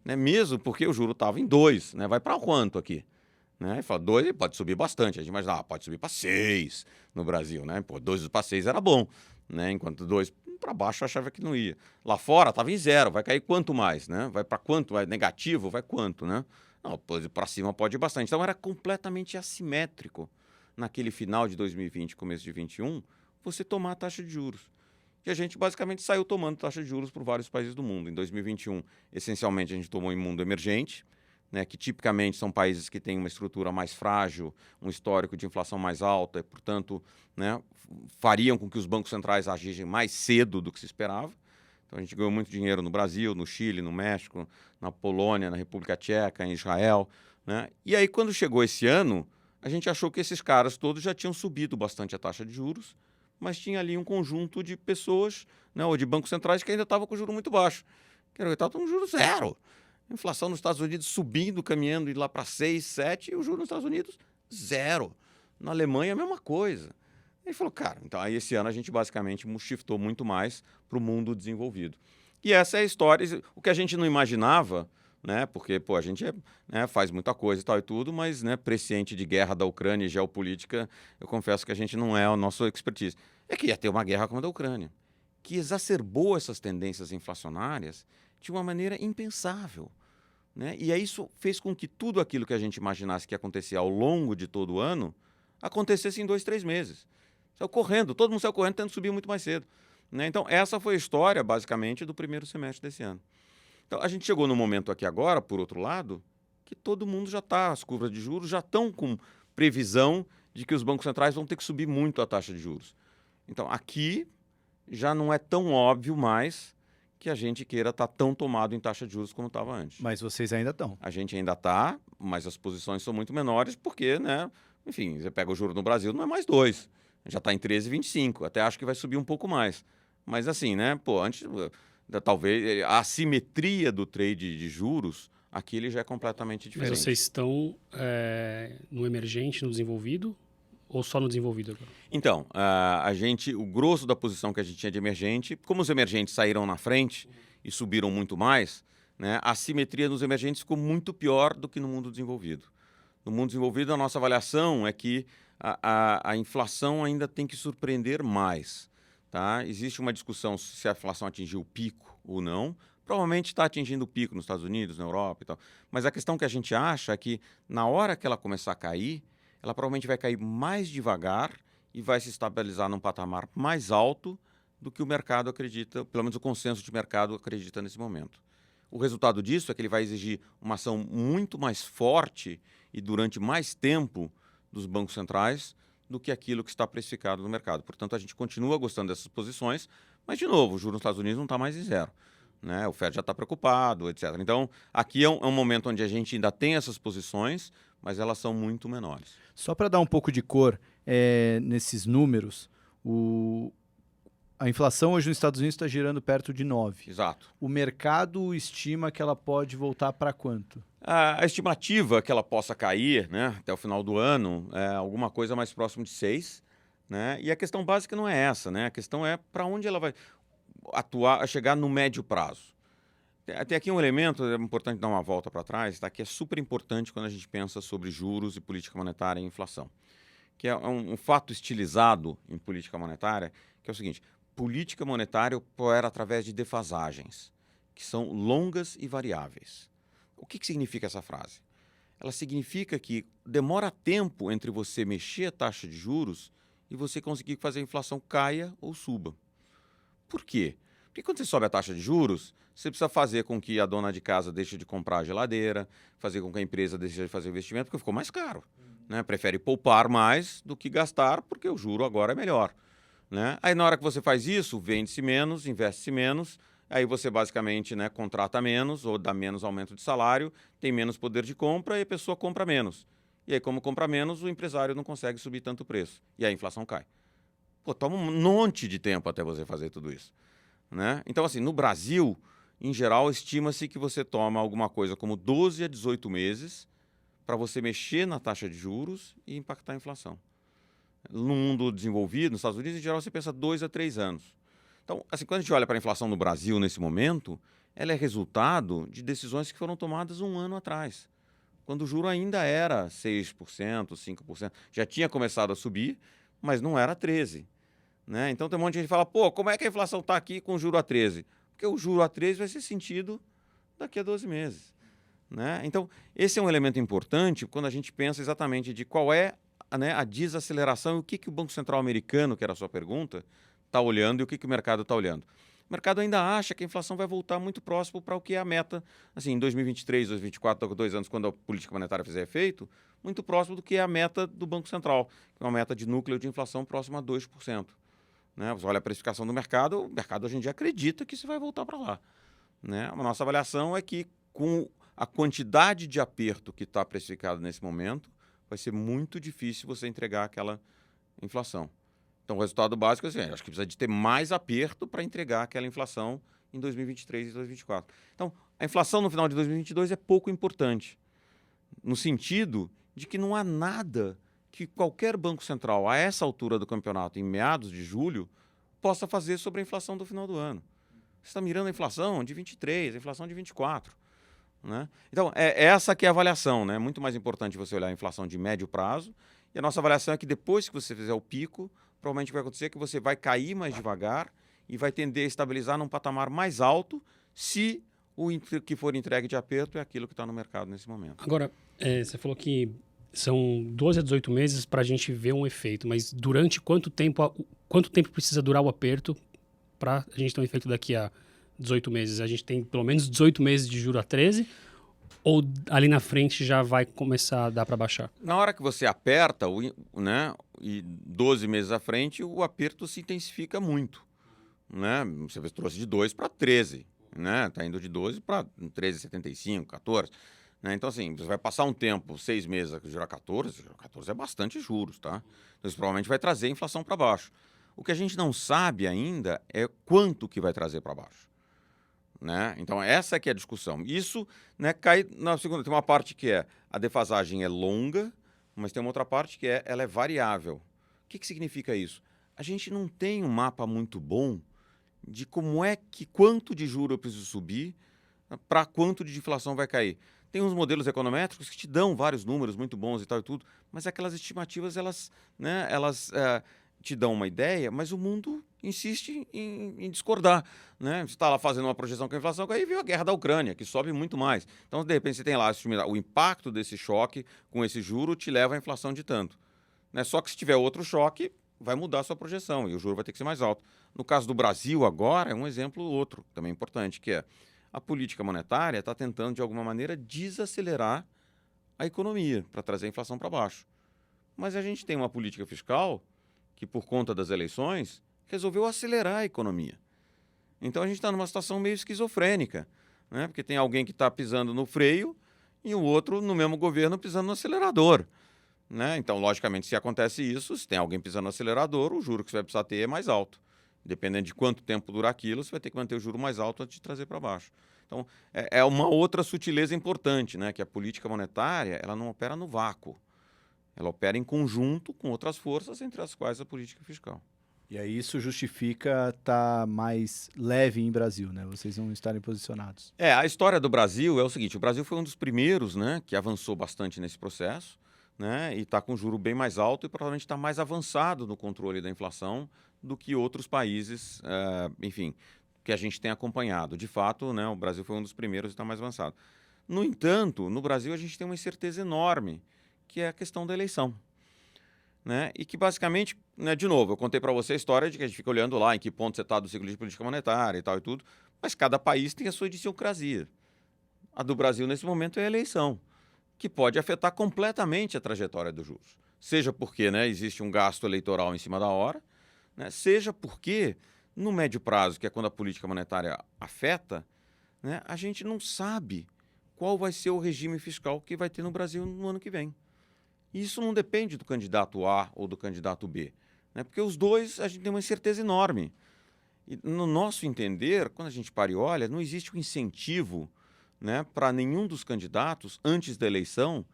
Né? Mesmo porque o juro estava em 2, né? Vai para quanto aqui? Né? E fala, 2 pode subir bastante. A gente imagina, pode subir para 6 no Brasil. Né? Pô, 2 para 6 era bom. Né? Enquanto 2 para baixo eu achava que não ia. Lá fora estava em 0, vai cair quanto mais? Né? Vai para quanto? Vai negativo? Vai quanto? Né? Não, para cima pode ir bastante. Então era completamente assimétrico naquele final de 2020, começo de 2021, você tomar a taxa de juros. E a gente basicamente saiu tomando taxa de juros por vários países do mundo. Em 2021, essencialmente, a gente tomou em mundo emergente, né, que tipicamente são países que têm uma estrutura mais frágil, um histórico de inflação mais alta, e, portanto, né, fariam com que os bancos centrais agissem mais cedo do que se esperava. Então, a gente ganhou muito dinheiro no Brasil, no Chile, no México, na Polônia, na República Tcheca, em Israel. Né? E aí, quando chegou esse ano, a gente achou que esses caras todos já tinham subido bastante a taxa de juros, mas tinha ali um conjunto de pessoas, né, ou de bancos centrais que ainda estavam com o juro muito baixo. Que estava com o juro 0. A inflação nos Estados Unidos subindo, caminhando, indo lá para 6, 7, e o juro nos Estados Unidos 0. Na Alemanha, a mesma coisa. Ele falou, cara, então aí esse ano a gente basicamente shiftou muito mais para o mundo desenvolvido. E essa é a história, o que a gente não imaginava, né, porque pô, a gente faz muita coisa e tal e tudo, mas né, presciente de guerra da Ucrânia e geopolítica, eu confesso que a gente não é a nossa expertise. É que ia ter uma guerra como a da Ucrânia, que exacerbou essas tendências inflacionárias de uma maneira impensável. Né? E aí isso fez com que tudo aquilo que a gente imaginasse que ia acontecer ao longo de todo o ano acontecesse em 2, 3 meses. Saiu correndo, todo mundo saiu correndo tentando subir muito mais cedo. Né? Então, essa foi a história, basicamente, do primeiro semestre desse ano. Então, a gente chegou no momento aqui agora, por outro lado, que todo mundo já está, as curvas de juros já estão com previsão de que os bancos centrais vão ter que subir muito a taxa de juros. Então, aqui já não é tão óbvio mais que a gente queira estar tão tomado em taxa de juros como estava antes. Mas vocês ainda estão. A gente ainda está, mas as posições são muito menores porque, né, enfim, você pega o juro no Brasil, não é mais 2. Já está em 13,25. Até acho que vai subir um pouco mais. Mas assim, né? Pô, antes, talvez, a assimetria do trade de juros, aqui ele já é completamente diferente. Mas vocês estão no emergente, no desenvolvido, ou só no desenvolvido agora? Então, o grosso da posição que a gente tinha de emergente, como os emergentes saíram na frente e subiram muito mais, né, a assimetria nos emergentes ficou muito pior do que no mundo desenvolvido. No mundo desenvolvido, a nossa avaliação é que a inflação ainda tem que surpreender mais. Tá? Existe uma discussão se a inflação atingiu o pico ou não. Provavelmente está atingindo o pico nos Estados Unidos, na Europa e tal. Mas a questão que a gente acha é que na hora que ela começar a cair, ela provavelmente vai cair mais devagar e vai se estabilizar num patamar mais alto do que o mercado acredita, pelo menos o consenso de mercado acredita nesse momento. O resultado disso é que ele vai exigir uma ação muito mais forte e durante mais tempo dos bancos centrais do que aquilo que está precificado no mercado. Portanto, a gente continua gostando dessas posições, mas, de novo, o juro nos Estados Unidos não está mais em 0. Né? O Fed já está preocupado, etc. Então, aqui é um momento onde a gente ainda tem essas posições, mas elas são muito menores. Só para dar um pouco de cor nesses números, a inflação hoje nos Estados Unidos está girando perto de 9. Exato. O mercado estima que ela pode voltar para quanto? A estimativa que ela possa cair, né, até o final do ano é alguma coisa mais próximo de 6. Né? E a questão básica não é essa. Né? A questão é para onde ela vai atuar, chegar no médio prazo. Tem aqui um elemento, é importante dar uma volta para trás, tá? Que é super importante quando a gente pensa sobre juros e política monetária e inflação. Que é um fato estilizado em política monetária, que é o seguinte: política monetária opera através de defasagens, que são longas e variáveis. O que significa essa frase? Ela significa que demora tempo entre você mexer a taxa de juros e você conseguir fazer a inflação caia ou suba. Por quê? Porque quando você sobe a taxa de juros, você precisa fazer com que a dona de casa deixe de comprar a geladeira, fazer com que a empresa deixe de fazer investimento, porque ficou mais caro. Né? Prefere poupar mais do que gastar, porque o juro agora é melhor. Né? Aí, na hora que você faz isso, vende-se menos, investe-se menos, aí você basicamente, né, contrata menos ou dá menos aumento de salário, tem menos poder de compra e a pessoa compra menos. E aí, como compra menos, o empresário não consegue subir tanto o preço. E a inflação cai. Pô, toma um monte de tempo até você fazer tudo isso. Né? Então, assim, no Brasil, em geral, estima-se que você toma alguma coisa como 12 a 18 meses para você mexer na taxa de juros e impactar a inflação. No mundo desenvolvido, nos Estados Unidos, em geral, você pensa 2 a 3 anos. Então, assim, quando a gente olha para a inflação no Brasil nesse momento, ela é resultado de decisões que foram tomadas um ano atrás, quando o juro ainda era 6%, 5%. Já tinha começado a subir, mas não era 13%. Né? Então, tem um monte de gente que fala, pô, como é que a inflação está aqui com o juro a 13%? Porque o juro a 13% vai ser sentido daqui a 12 meses. Né? Então, esse é um elemento importante quando a gente pensa exatamente de qual é, né, a desaceleração e o que o Banco Central americano, que era a sua pergunta, está olhando e o que o mercado está olhando. O mercado ainda acha que a inflação vai voltar muito próximo para o que é a meta, assim, em 2023, 2024, daqui a 2 anos, quando a política monetária fizer efeito, muito próximo do que é a meta do Banco Central, que é uma meta de núcleo de inflação próxima a 2%. Né? Você olha a precificação do mercado, o mercado hoje em dia acredita que isso vai voltar para lá. Né? A nossa avaliação é que, com a quantidade de aperto que está precificado nesse momento, vai ser muito difícil você entregar aquela inflação. Então, o resultado básico é assim, acho que precisa de ter mais aperto para entregar aquela inflação em 2023 e 2024. Então, a inflação no final de 2022 é pouco importante, no sentido de que não há nada que qualquer banco central, a essa altura do campeonato, em meados de julho, possa fazer sobre a inflação do final do ano. Você está mirando a inflação de 23, a inflação de 24. Né? Então, essa que é a avaliação. Né? É muito mais importante você olhar a inflação de médio prazo. E a nossa avaliação é que depois que você fizer o pico, provavelmente vai acontecer que você vai cair mais devagar e vai tender a estabilizar num patamar mais alto se o que for entregue de aperto é aquilo que está no mercado nesse momento. Agora, você falou que são 12 a 18 meses para a gente ver um efeito, mas durante quanto tempo precisa durar o aperto para a gente ter um efeito daqui a 18 meses? A gente tem pelo menos 18 meses de juro a 13 ou ali na frente já vai começar a dar para baixar? Na hora que você aperta, né, e 12 meses à frente, o aperto se intensifica muito. Né? Você trouxe de 2 para 13. Né? Tá indo de 12 para 13,75, 14. Né? Então, assim, você vai passar um tempo, 6 meses, a jurar 14, 14 é bastante juros, tá? Então, isso provavelmente vai trazer a inflação para baixo. O que a gente não sabe ainda é quanto que vai trazer para baixo. Né? Então, essa que é a discussão. Isso, né, cai na segunda. Tem uma parte que é a defasagem é longa, mas tem uma outra parte que ela é variável. O que significa isso? A gente não tem um mapa muito bom de quanto de juro eu preciso subir para quanto de inflação vai cair. Tem uns modelos econométricos que te dão vários números muito bons e tal e tudo, mas aquelas estimativas, elas te dão uma ideia, mas o mundo insiste em discordar. Né? Você está lá fazendo uma projeção com a inflação, aí veio a guerra da Ucrânia, que sobe muito mais. Então, de repente, você tem lá o impacto desse choque com esse juro te leva à inflação de tanto. Né? Só que se tiver outro choque, vai mudar a sua projeção e o juro vai ter que ser mais alto. No caso do Brasil agora, é um exemplo outro, também importante, que é a política monetária está tentando, de alguma maneira, desacelerar a economia para trazer a inflação para baixo. Mas a gente tem uma política fiscal que, por conta das eleições, resolveu acelerar a economia. Então, a gente está numa situação meio esquizofrênica, né? Porque tem alguém que está pisando no freio e o outro, no mesmo governo, pisando no acelerador. Né? Então, logicamente, se acontece isso, se tem alguém pisando no acelerador, o juro que você vai precisar ter é mais alto. Dependendo de quanto tempo durar aquilo, você vai ter que manter o juro mais alto antes de trazer para baixo. Então, é uma outra sutileza importante, né? Que a política monetária ela não opera no vácuo. Ela opera em conjunto com outras forças, entre as quais a política fiscal. E aí isso justifica estar mais leve em Brasil, né? Vocês não estarem posicionados. A história do Brasil é o seguinte, o Brasil foi um dos primeiros, né, que avançou bastante nesse processo, né, e está com juro bem mais alto e provavelmente está mais avançado no controle da inflação do que outros países, enfim, que a gente tem acompanhado. De fato, né, o Brasil foi um dos primeiros e está mais avançado. No entanto, no Brasil a gente tem uma incerteza enorme, que é a questão da eleição. Né? E que basicamente, né, de novo, eu contei para você a história de que a gente fica olhando lá em que ponto você está do ciclo de política monetária e tal e tudo, mas cada país tem a sua idiosincrasia. A do Brasil, nesse momento, é a eleição, que pode afetar completamente a trajetória dos juros. Seja porque, né, existe um gasto eleitoral em cima da hora, né, seja porque, no médio prazo, que é quando a política monetária afeta, né, a gente não sabe qual vai ser o regime fiscal que vai ter no Brasil no ano que vem. E isso não depende do candidato A ou do candidato B, né, porque os dois a gente tem uma incerteza enorme. E no nosso entender, quando a gente para e olha, não existe um incentivo, né, para nenhum dos candidatos, antes da eleição,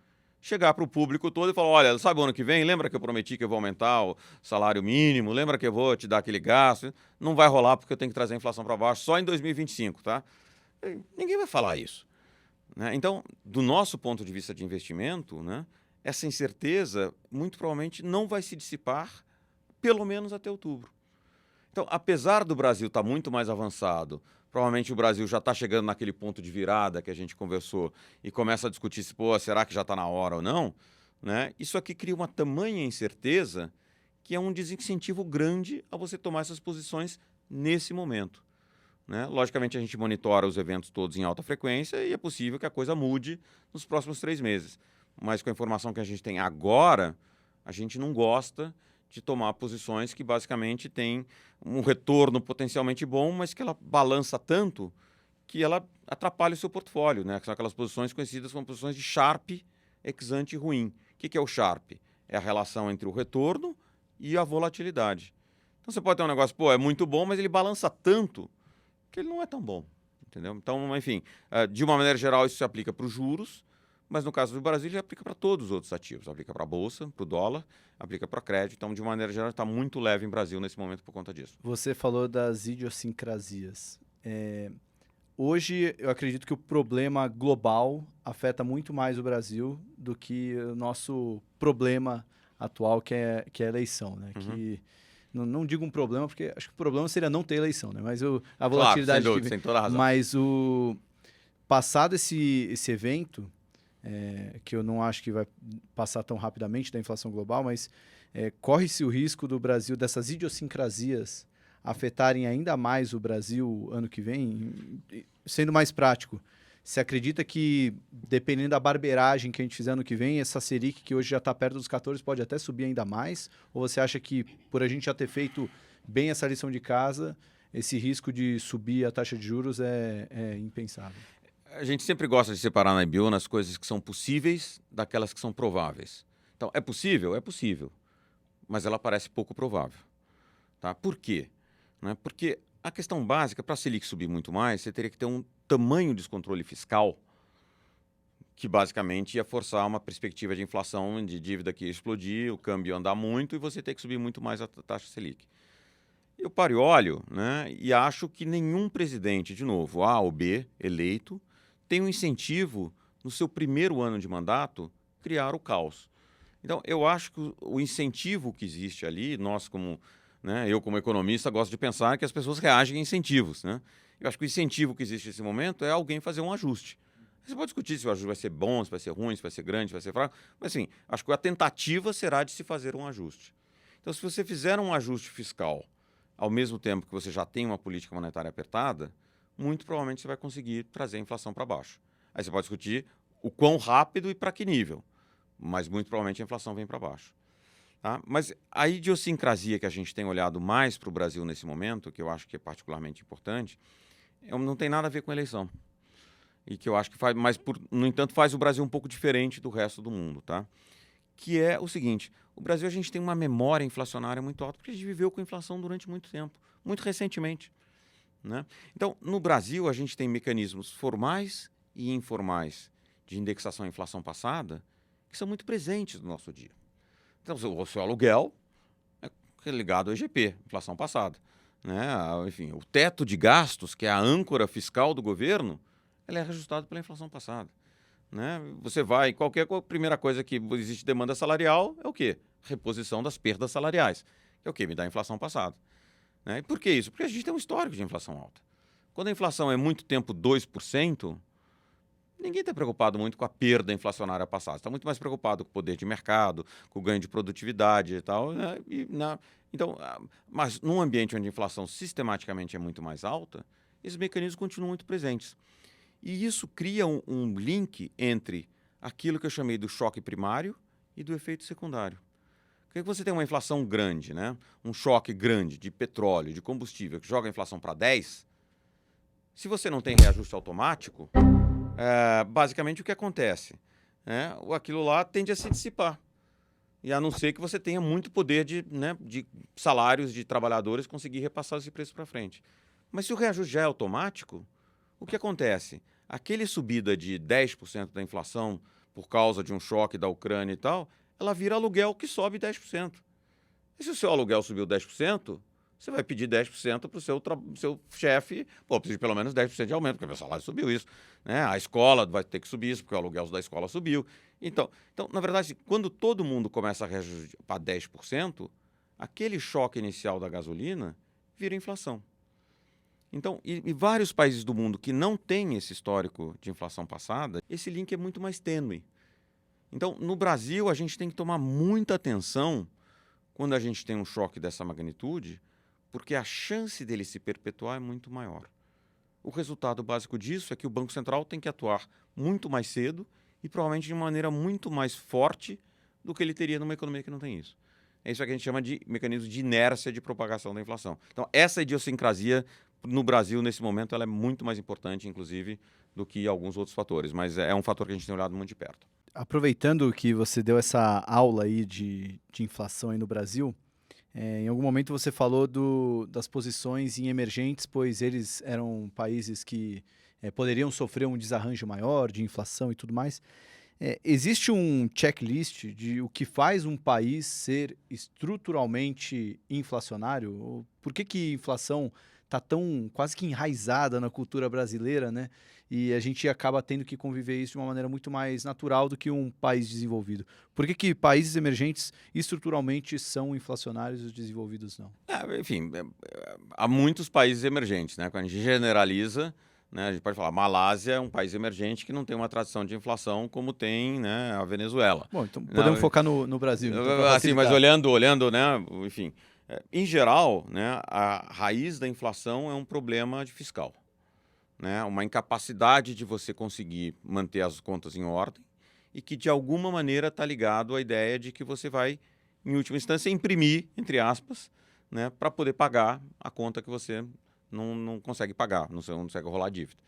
chegar para o público todo e falar, olha, sabe o ano que vem, lembra que eu prometi que eu vou aumentar o salário mínimo, lembra que eu vou te dar aquele gasto? Não vai rolar porque eu tenho que trazer a inflação para baixo só em 2025, tá? Ninguém vai falar isso, né? Então, do nosso ponto de vista de investimento, né, essa incerteza muito provavelmente não vai se dissipar, pelo menos até outubro. Então, apesar do Brasil estar muito mais avançado, provavelmente o Brasil já está chegando naquele ponto de virada que a gente conversou e começa a discutir se, pô, será que já está na hora ou não, né? Isso aqui cria uma tamanha incerteza que é um desincentivo grande a você tomar essas posições nesse momento, né? Logicamente, a gente monitora os eventos todos em alta frequência e é possível que a coisa mude nos próximos 3 meses. Mas com a informação que a gente tem agora, a gente não gosta de tomar posições que basicamente têm um retorno potencialmente bom, mas que ela balança tanto que ela atrapalha o seu portfólio, né? Que são aquelas posições conhecidas como posições de Sharp ex ante ruim. O que é o Sharp? É a relação entre o retorno e a volatilidade. Então você pode ter um negócio, pô, é muito bom, mas ele balança tanto que ele não é tão bom, entendeu? Então, enfim, de uma maneira geral isso se aplica para os juros, mas no caso do Brasil ele aplica para todos os outros ativos, aplica para a bolsa, para o dólar, aplica para crédito. Então, de uma maneira geral, está muito leve em Brasil nesse momento por conta disso. Você falou das idiosincrasias. Hoje, eu acredito que o problema global afeta muito mais o Brasil do que o nosso problema atual, que é a eleição, né? Uhum. Que, não digo um problema, porque acho que o problema seria não ter eleição, né? Mas a Claro, volatilidade... sem dúvida, sem toda a razão. Mas passado esse evento, que eu não acho que vai passar tão rapidamente da inflação global, mas corre-se o risco do Brasil, dessas idiosincrasias, afetarem ainda mais o Brasil ano que vem? Sendo mais prático, você acredita que, dependendo da barbeiragem que a gente fizer ano que vem, essa Selic, que hoje já está perto dos 14, pode até subir ainda mais? Ou você acha que, por a gente já ter feito bem essa lição de casa, esse risco de subir a taxa de juros é impensável? A gente sempre gosta de separar na IBU as coisas que são possíveis daquelas que são prováveis. Então, é possível? É possível, mas ela parece pouco provável. Tá? Por quê? Porque a questão básica, para a Selic subir muito mais, você teria que ter um tamanho de descontrole fiscal que basicamente ia forçar uma perspectiva de inflação, de dívida que ia explodir, o câmbio ia andar muito e você ter que subir muito mais a taxa Selic. Eu paro e olho, né, e acho que nenhum presidente, de novo, A ou B, eleito, tem um incentivo, no seu primeiro ano de mandato, criar o caos. Então, eu acho que o incentivo que existe ali, nós como... eu, como economista, gosto de pensar que as pessoas reagem a incentivos. Né? Eu acho que o incentivo que existe nesse momento é alguém fazer um ajuste. Você pode discutir se o ajuste vai ser bom, se vai ser ruim, se vai ser grande, se vai ser fraco, mas, assim, acho que a tentativa será de se fazer um ajuste. Então, se você fizer um ajuste fiscal ao mesmo tempo que você já tem uma política monetária apertada, muito provavelmente você vai conseguir trazer a inflação para baixo. Aí você pode discutir o quão rápido e para que nível, mas muito provavelmente a inflação vem para baixo. Tá? Mas a idiosincrasia que a gente tem olhado mais para o Brasil nesse momento, que eu acho que é particularmente importante, não tem nada a ver com a eleição. E que eu acho que faz, mas no entanto faz o Brasil um pouco diferente do resto do mundo. Tá? Que é o seguinte, o Brasil a gente tem uma memória inflacionária muito alta, porque a gente viveu com inflação durante muito tempo, muito recentemente. Né? Então, no Brasil, a gente tem mecanismos formais e informais de indexação à inflação passada que são muito presentes no nosso dia. Então, o seu aluguel é ligado ao IGP, inflação passada. Né? Enfim, o teto de gastos, que é a âncora fiscal do governo, ele é reajustado pela inflação passada. Né? Você vai, primeira coisa que existe demanda salarial é o quê? Reposição das perdas salariais. Que é o quê? Me dá a inflação passada. Né? E por que isso? Porque a gente tem um histórico de inflação alta. Quando a inflação é muito tempo 2%, ninguém está preocupado muito com a perda inflacionária passada. Está muito mais preocupado com o poder de mercado, com o ganho de produtividade e tal. Né? Então, mas num ambiente onde a inflação sistematicamente é muito mais alta, esses mecanismos continuam muito presentes. E isso cria um link entre aquilo que eu chamei do choque primário e do efeito secundário. Porque você tem uma inflação grande, né? Um choque grande de petróleo, de combustível, que joga a inflação para 10, se você não tem reajuste automático, basicamente o que acontece? Aquilo lá tende a se dissipar. e a não ser que você tenha muito poder de salários de trabalhadores conseguir repassar esse preço para frente. Mas se o reajuste já é automático, o que acontece? Aquele subida de 10% da inflação por causa de um choque da Ucrânia e tal, ela vira aluguel que sobe 10%. E se o seu aluguel subiu 10%, você vai pedir 10% para o seu chefe, preciso de pelo menos 10% de aumento, porque meu salário subiu isso. Né? A escola vai ter que subir isso, porque o aluguel da escola subiu. Então, na verdade, quando todo mundo começa a reajustar para 10%, aquele choque inicial da gasolina vira inflação. Então, e vários países do mundo que não têm esse histórico de inflação passada, esse link é muito mais tênue. Então, no Brasil, a gente tem que tomar muita atenção quando a gente tem um choque dessa magnitude, porque a chance dele se perpetuar é muito maior. O resultado básico disso é que o Banco Central tem que atuar muito mais cedo e provavelmente de maneira muito mais forte do que ele teria numa economia que não tem isso. É isso que a gente chama de mecanismo de inércia de propagação da inflação. Então, essa idiosincrasia no Brasil, nesse momento, ela é muito mais importante, inclusive, do que alguns outros fatores. Mas é um fator que a gente tem olhado muito de perto. Aproveitando que você deu essa aula aí de inflação aí no Brasil, em algum momento você falou das posições em emergentes, pois eles eram países que poderiam sofrer um desarranjo maior de inflação e tudo mais. Existe um checklist de o que faz um país ser estruturalmente inflacionário? Por que inflação está tão quase que enraizada na cultura brasileira, né? E a gente acaba tendo que conviver isso de uma maneira muito mais natural do que um país desenvolvido. Por que países emergentes estruturalmente são inflacionários e os desenvolvidos não? Enfim, há muitos países emergentes, né? Quando a gente generaliza, né, a gente pode falar, Malásia é um país emergente que não tem uma tradição de inflação como tem, né, a Venezuela. Bom, então podemos focar no Brasil. Então, assim, mas olhando, né, enfim, em geral, né, a raiz da inflação é um problema de fiscal, né, uma incapacidade de você conseguir manter as contas em ordem e que de alguma maneira está ligado à ideia de que você vai, em última instância, imprimir, entre aspas, né, para poder pagar a conta que você não consegue pagar, não consegue rolar dívida.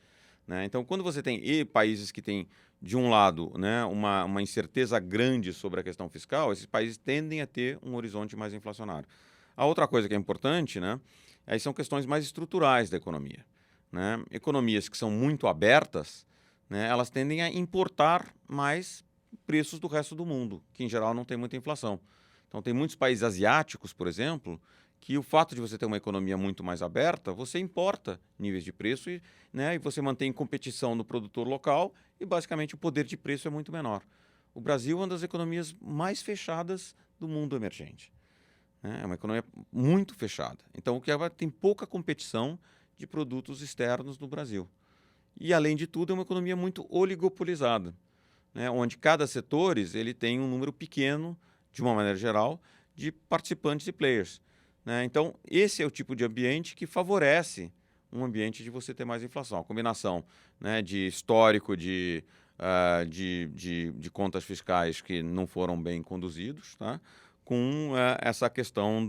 Né? Então, quando você tem países que têm, de um lado, né, uma incerteza grande sobre a questão fiscal, esses países tendem a ter um horizonte mais inflacionário. A outra coisa que é importante, né, aí são questões mais estruturais da economia. Né? Economias que são muito abertas, né, elas tendem a importar mais preços do resto do mundo, que em geral não tem muita inflação. Então, tem muitos países asiáticos, por exemplo, que o fato de você ter uma economia muito mais aberta, você importa níveis de preço e você mantém competição no produtor local e, basicamente, o poder de preço é muito menor. O Brasil é uma das economias mais fechadas do mundo emergente. Né? É uma economia muito fechada. Então, tem pouca competição de produtos externos no Brasil. E, além de tudo, é uma economia muito oligopolizada, né? Onde cada setor ele tem um número pequeno, de uma maneira geral, de participantes e players. Né? Então, esse é o tipo de ambiente que favorece um ambiente de você ter mais inflação. A combinação, né, de histórico de contas fiscais que não foram bem conduzidos, tá? Com essa questão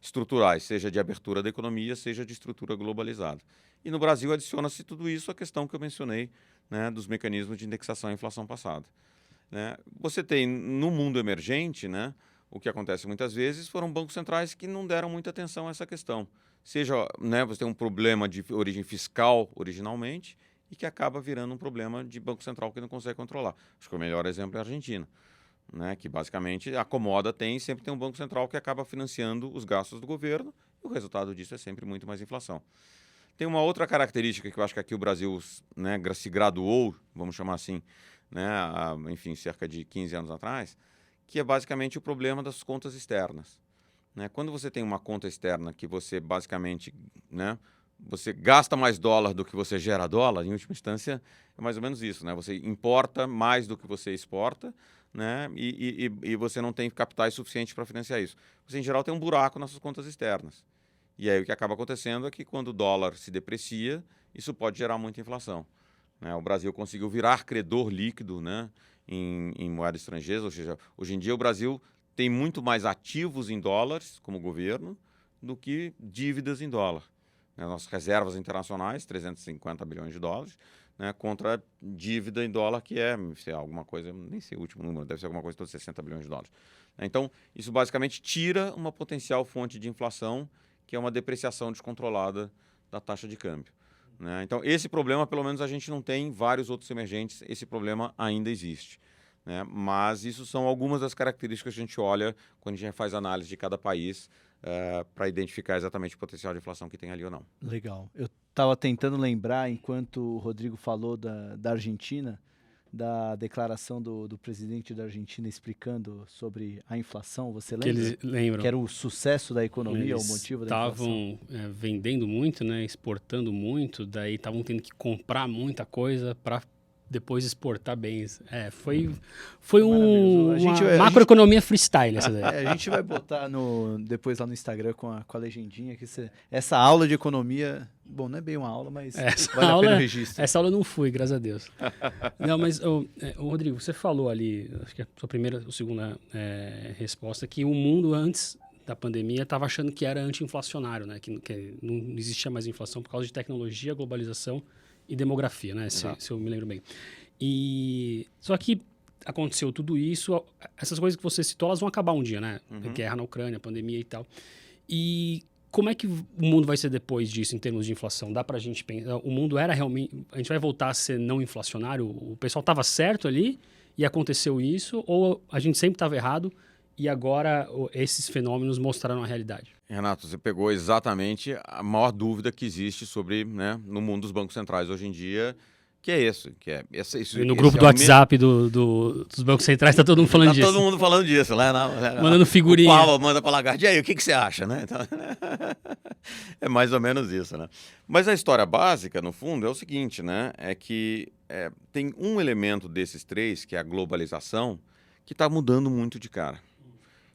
estruturais, seja de abertura da economia, seja de estrutura globalizada. E no Brasil adiciona-se tudo isso à questão que eu mencionei, né, dos mecanismos de indexação à inflação passada. Né? Você tem, no mundo emergente, né, o que acontece muitas vezes foram bancos centrais que não deram muita atenção a essa questão. Seja, né, você tem um problema de origem fiscal originalmente e que acaba virando um problema de banco central que não consegue controlar. Acho que o melhor exemplo é a Argentina, né, que basicamente acomoda, sempre tem um banco central que acaba financiando os gastos do governo e o resultado disso é sempre muito mais inflação. Tem uma outra característica que eu acho que aqui o Brasil, né, se graduou, vamos chamar assim, né, enfim, cerca de 15 anos atrás, que é basicamente o problema das contas externas. Né? Quando você tem uma conta externa que você basicamente, né, você gasta mais dólar do que você gera dólar, em última instância, é mais ou menos isso. Né? Você importa mais do que você exporta, né, e você não tem capitais suficientes para financiar isso. Você, em geral, tem um buraco nas suas contas externas. E aí o que acaba acontecendo é que quando o dólar se deprecia, isso pode gerar muita inflação. Né? O Brasil conseguiu virar credor líquido, né, em moeda estrangeira, ou seja, hoje em dia o Brasil tem muito mais ativos em dólares, como governo, do que dívidas em dólar. Né? Nossas reservas internacionais, 350 bilhões de dólares, né, contra dívida em dólar, que é, sei lá, alguma coisa, nem sei o último número, deve ser alguma coisa de 60 bilhões de dólares. Então, isso basicamente tira uma potencial fonte de inflação, que é uma depreciação descontrolada da taxa de câmbio, né? Então, esse problema, pelo menos, a gente não tem, vários outros emergentes, esse problema ainda existe, né? Mas isso são algumas das características que a gente olha quando a gente faz análise de cada país para identificar exatamente o potencial de inflação que tem ali ou não. Legal. Eu estava tentando lembrar, enquanto o Rodrigo falou da Argentina, da declaração do presidente da Argentina explicando sobre a inflação. Você Que lembra? eles lembram. Que era o sucesso da economia, Eles o motivo da inflação. estavam vendendo muito, né, exportando muito, daí estavam tendo que comprar muita coisa para depois exportar bens. Foi Maravilhoso. uma macroeconomia freestyle essa daí. A gente vai botar depois lá no Instagram com a legendinha. Essa aula de economia, bom, não é bem uma aula, mas vale a pena o registro. Essa aula eu não fui, graças a Deus. Não, mas, Rodrigo, você falou ali, acho que a sua primeira ou segunda resposta, que o mundo antes da pandemia estava achando que era anti-inflacionário, né? Que não existia mais inflação por causa de tecnologia, globalização e demografia, né? Se eu me lembro bem. Só que aconteceu tudo isso, essas coisas que você citou, elas vão acabar um dia, né? Guerra na Ucrânia, pandemia e tal. E como é que o mundo vai ser depois disso em termos de inflação? Dá pra gente pensar, o mundo era realmente, a gente vai voltar a ser não inflacionário? O pessoal estava certo ali e aconteceu isso, ou a gente sempre estava errado e agora esses fenômenos mostraram a realidade? Renato, você pegou exatamente a maior dúvida que existe sobre, né, no mundo dos bancos centrais hoje em dia, que é isso. E no grupo do WhatsApp dos bancos centrais está todo mundo falando disso. Está todo mundo falando disso, né? Mandando figurinha. O Paulo manda para Lagarde, e aí, o que você acha, né? Então, é mais ou menos isso, né? Mas a história básica, no fundo, é o seguinte, né? É que tem um elemento desses três, que é a globalização, que está mudando muito de cara.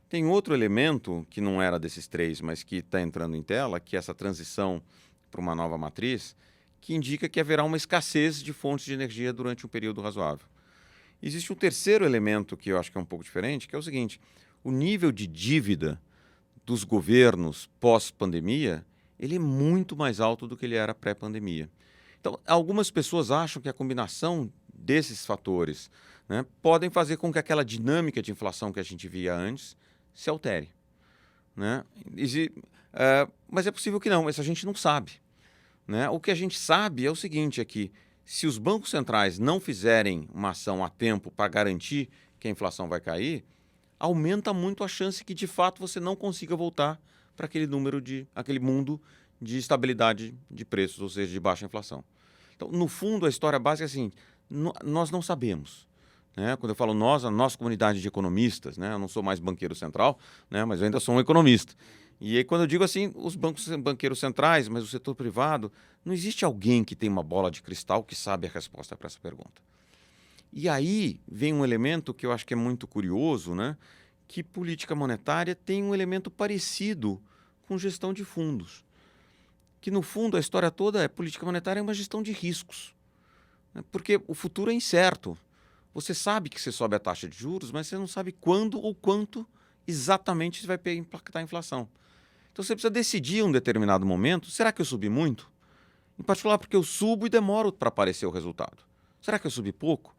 Tem outro elemento, que não era desses três, mas que está entrando em tela, que é essa transição para uma nova matriz, que indica que haverá uma escassez de fontes de energia durante um período razoável. Existe um terceiro elemento que eu acho que é um pouco diferente, que é o seguinte: o nível de dívida dos governos pós-pandemia, ele é muito mais alto do que ele era pré-pandemia. Então, algumas pessoas acham que a combinação desses fatores, né, podem fazer com que aquela dinâmica de inflação que a gente via antes se altere, né? Mas é possível que não, isso a gente não sabe, né? O que a gente sabe é o seguinte, é que se os bancos centrais não fizerem uma ação a tempo para garantir que a inflação vai cair, aumenta muito a chance que, de fato, você não consiga voltar para aquele mundo de estabilidade de preços, ou seja, de baixa inflação. Então, no fundo, a história básica é assim: nós não sabemos. Né? Quando eu falo nós, a nossa comunidade de economistas, né? Eu não sou mais banqueiro central, né? Mas eu ainda sou um economista. E aí, quando eu digo assim, os banqueiros centrais, mas o setor privado, não existe alguém que tem uma bola de cristal que sabe a resposta para essa pergunta. E aí vem um elemento que eu acho que é muito curioso, né? Que política monetária tem um elemento parecido com gestão de fundos. Que, no fundo, a história toda política monetária é uma gestão de riscos, né? Porque o futuro é incerto. Você sabe que você sobe a taxa de juros, mas você não sabe quando ou quanto exatamente vai impactar a inflação. Então você precisa decidir em um determinado momento: será que eu subi muito? Em particular porque eu subo e demoro para aparecer o resultado. Será que eu subi pouco?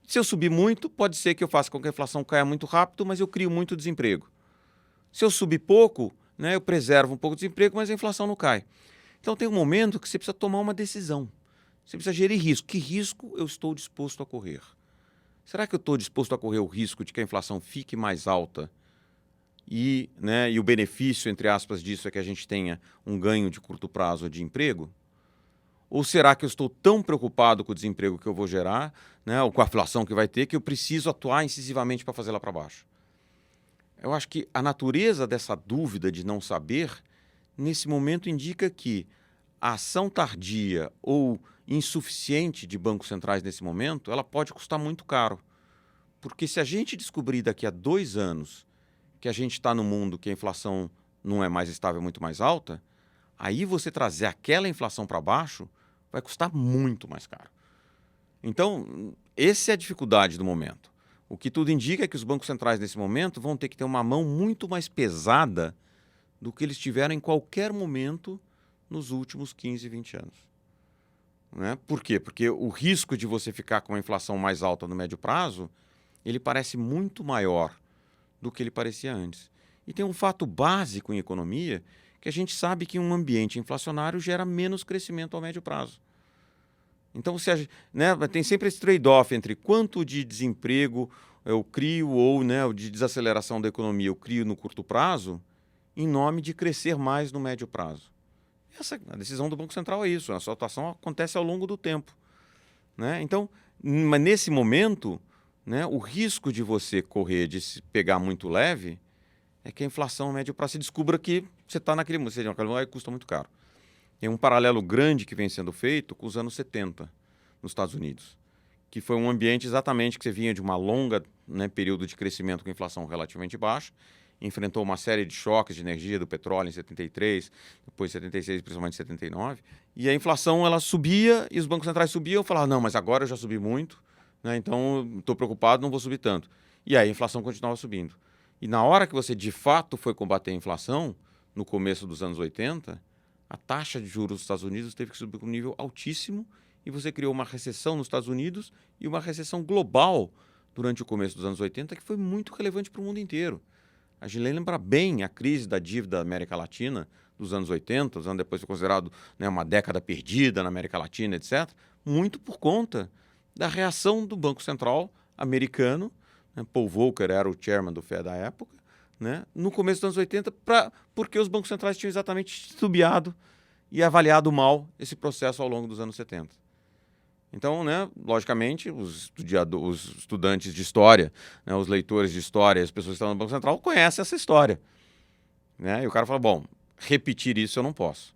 Se eu subir muito, pode ser que eu faça com que a inflação caia muito rápido, mas eu crio muito desemprego. Se eu subir pouco, né, eu preservo um pouco de desemprego, mas a inflação não cai. Então tem um momento que você precisa tomar uma decisão. Você precisa gerir risco. Que risco eu estou disposto a correr? Será que eu estou disposto a correr o risco de que a inflação fique mais alta e o benefício, entre aspas, disso é que a gente tenha um ganho de curto prazo de emprego? Ou será que eu estou tão preocupado com o desemprego que eu vou gerar, né, ou com a inflação que vai ter, que eu preciso atuar incisivamente para fazer lá para baixo? Eu acho que a natureza dessa dúvida de não saber, nesse momento, indica que a ação tardia ou insuficiente de bancos centrais nesse momento, ela pode custar muito caro. Porque se a gente descobrir daqui a 2 anos que a gente está num mundo que a inflação não é mais estável, é muito mais alta, aí você trazer aquela inflação para baixo vai custar muito mais caro. Então, essa é a dificuldade do momento. O que tudo indica é que os bancos centrais nesse momento vão ter que ter uma mão muito mais pesada do que eles tiveram em qualquer momento nos últimos 15, 20 anos. Né? Por quê? Porque o risco de você ficar com uma inflação mais alta no médio prazo, ele parece muito maior do que ele parecia antes. E tem um fato básico em economia, que a gente sabe que um ambiente inflacionário gera menos crescimento ao médio prazo. Então, né, tem sempre esse trade-off entre quanto de desemprego eu crio ou, né, de desaceleração da economia eu crio no curto prazo, em nome de crescer mais no médio prazo. A decisão do Banco Central é isso, a sua atuação acontece ao longo do tempo. Né? Então, mas nesse momento, né, o risco de você correr, de se pegar muito leve, é que a inflação a médio prazo se descubra que você está naquele mundo, ou seja, aquele mundo custa muito caro. Tem um paralelo grande que vem sendo feito com os anos 70 nos Estados Unidos, que foi um ambiente exatamente que você vinha de uma longa, né, período de crescimento com inflação relativamente baixa, enfrentou uma série de choques de energia do petróleo em 73, depois 76, principalmente 79, e a inflação ela subia e os bancos centrais subiam, falavam, não, mas agora eu já subi muito, né, então estou preocupado, não vou subir tanto. E aí a inflação continuava subindo. E na hora que você de fato foi combater a inflação, no começo dos anos 80, a taxa de juros dos Estados Unidos teve que subir para um nível altíssimo e você criou uma recessão nos Estados Unidos e uma recessão global durante o começo dos anos 80 que foi muito relevante para o mundo inteiro. A gente lembra bem a crise da dívida da América Latina dos anos 80, os anos depois foi considerado, né, uma década perdida na América Latina, etc., muito por conta da reação do Banco Central americano, né, Paul Volcker era o chairman do Fed da época, né, no começo dos anos 80, porque os bancos centrais tinham exatamente estubiado e avaliado mal esse processo ao longo dos anos 70. Então, né, logicamente, os estudantes de história, né, os leitores de história, as pessoas que estão no Banco Central conhecem essa história. Né? E o cara fala, bom, repetir isso eu não posso.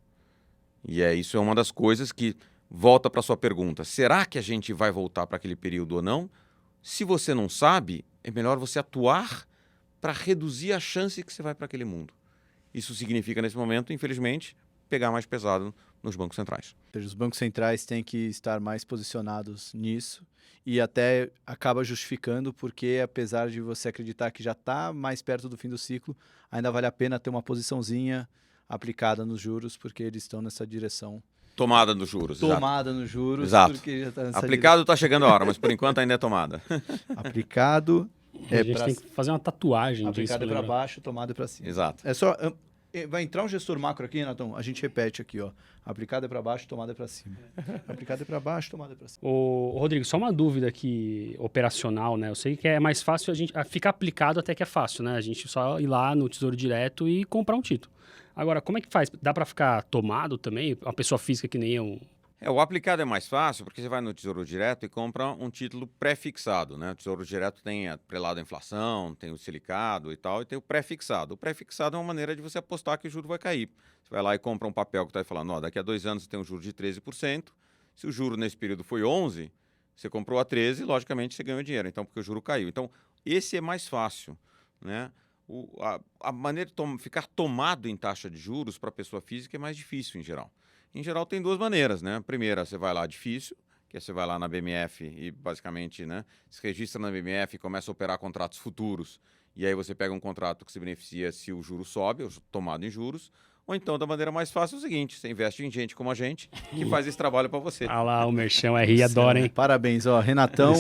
E isso é uma das coisas que volta para a sua pergunta. Será que a gente vai voltar para aquele período ou não? Se você não sabe, é melhor você atuar para reduzir a chance que você vai para aquele mundo. Isso significa, nesse momento, infelizmente, pegar mais pesado nos bancos centrais. Ou seja, os bancos centrais têm que estar mais posicionados nisso e até acaba justificando porque, apesar de você acreditar que já está mais perto do fim do ciclo, ainda vale a pena ter uma posiçãozinha aplicada nos juros, porque eles estão nessa direção. Tomada nos juros. Tomada nos juros. Exato. Porque já tá nessa aplicado está chegando a hora, mas por enquanto ainda é tomada. Aplicado a gente tem que fazer uma tatuagem disso. Aplicado para baixo, tomado para cima. Exato. É só... Vai entrar um gestor macro aqui, Renatão? A gente repete aqui, ó. Aplicado é para baixo, tomada é para cima. Aplicado é para baixo, tomada é para cima. Ô, Rodrigo, só uma dúvida aqui operacional, né? Eu sei que é mais fácil a gente ficar aplicado, até que é fácil, né? A gente só ir lá no Tesouro Direto e comprar um título. Agora, como é que faz? Dá para ficar tomado também? Uma pessoa física que nem eu... O aplicado é mais fácil porque você vai no Tesouro Direto e compra um título pré-fixado, né? O Tesouro Direto tem atrelado à inflação, tem o silicado e tal, e tem o pré-fixado. O pré-fixado é uma maneira de você apostar que o juro vai cair. Você vai lá e compra um papel que está falando, ó, daqui a 2 anos você tem um juro de 13%, se o juro nesse período foi 11%, você comprou a 13%, logicamente você ganhou dinheiro, então porque o juro caiu. Então, esse é mais fácil, né? A maneira de ficar tomado em taxa de juros para a pessoa física é mais difícil em geral. Em geral, tem 2 maneiras, né? A primeira, você vai lá difícil, que é você vai lá na BMF e basicamente, né, se registra na BMF e começa a operar contratos futuros. E aí você pega um contrato que se beneficia se o juro sobe, ou tomado em juros. Ou então, da maneira mais fácil, é o seguinte, você investe em gente como a gente, que faz esse trabalho para você. Ah lá, o Merchão RI adora, hein? Parabéns, ó. Renatão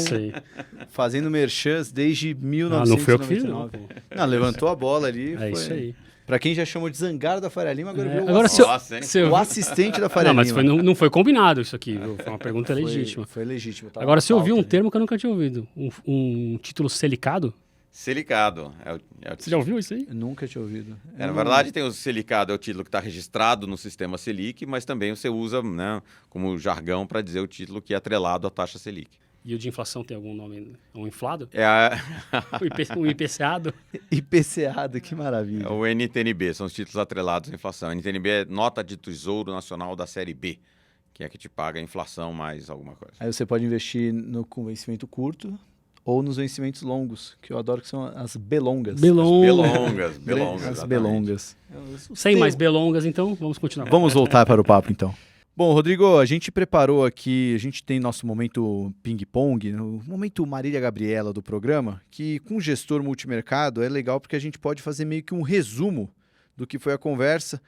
fazendo merchans desde 1999. Não foi eu que fiz, não. Não, levantou a bola ali. Isso aí. Pra quem já chamou de zangaro da Faria Lima, agora virou o assistente da Faria Lima. Lima. Mas não foi combinado isso aqui, viu? Foi uma pergunta legítima. Foi legítimo. Agora, você ouviu um termo que eu nunca tinha ouvido. Um título selicado? Selicado. Você já ouviu isso aí? Eu nunca tinha ouvido. Na verdade, tem o selicado, é o título que está registrado no sistema Selic, mas também você usa, né, como jargão para dizer o título que é atrelado à taxa Selic. E o de inflação tem algum nome? Um inflado? Um IPCado? IPCado, que maravilha. É o NTNB, são os títulos atrelados à inflação. NTNB é nota de Tesouro Nacional da série B, que é que te paga a inflação mais alguma coisa. Aí você pode investir com vencimento curto ou nos vencimentos longos, que eu adoro, que são as belongas. Belongas. As belongas. Sem mais belongas, então, vamos continuar. Vamos voltar para o papo, então. Bom, Rodrigo, a gente preparou aqui, a gente tem nosso momento ping-pong, o momento Marília Gabriela do programa, que com o gestor multimercado é legal porque a gente pode fazer meio que um resumo do que foi a conversa,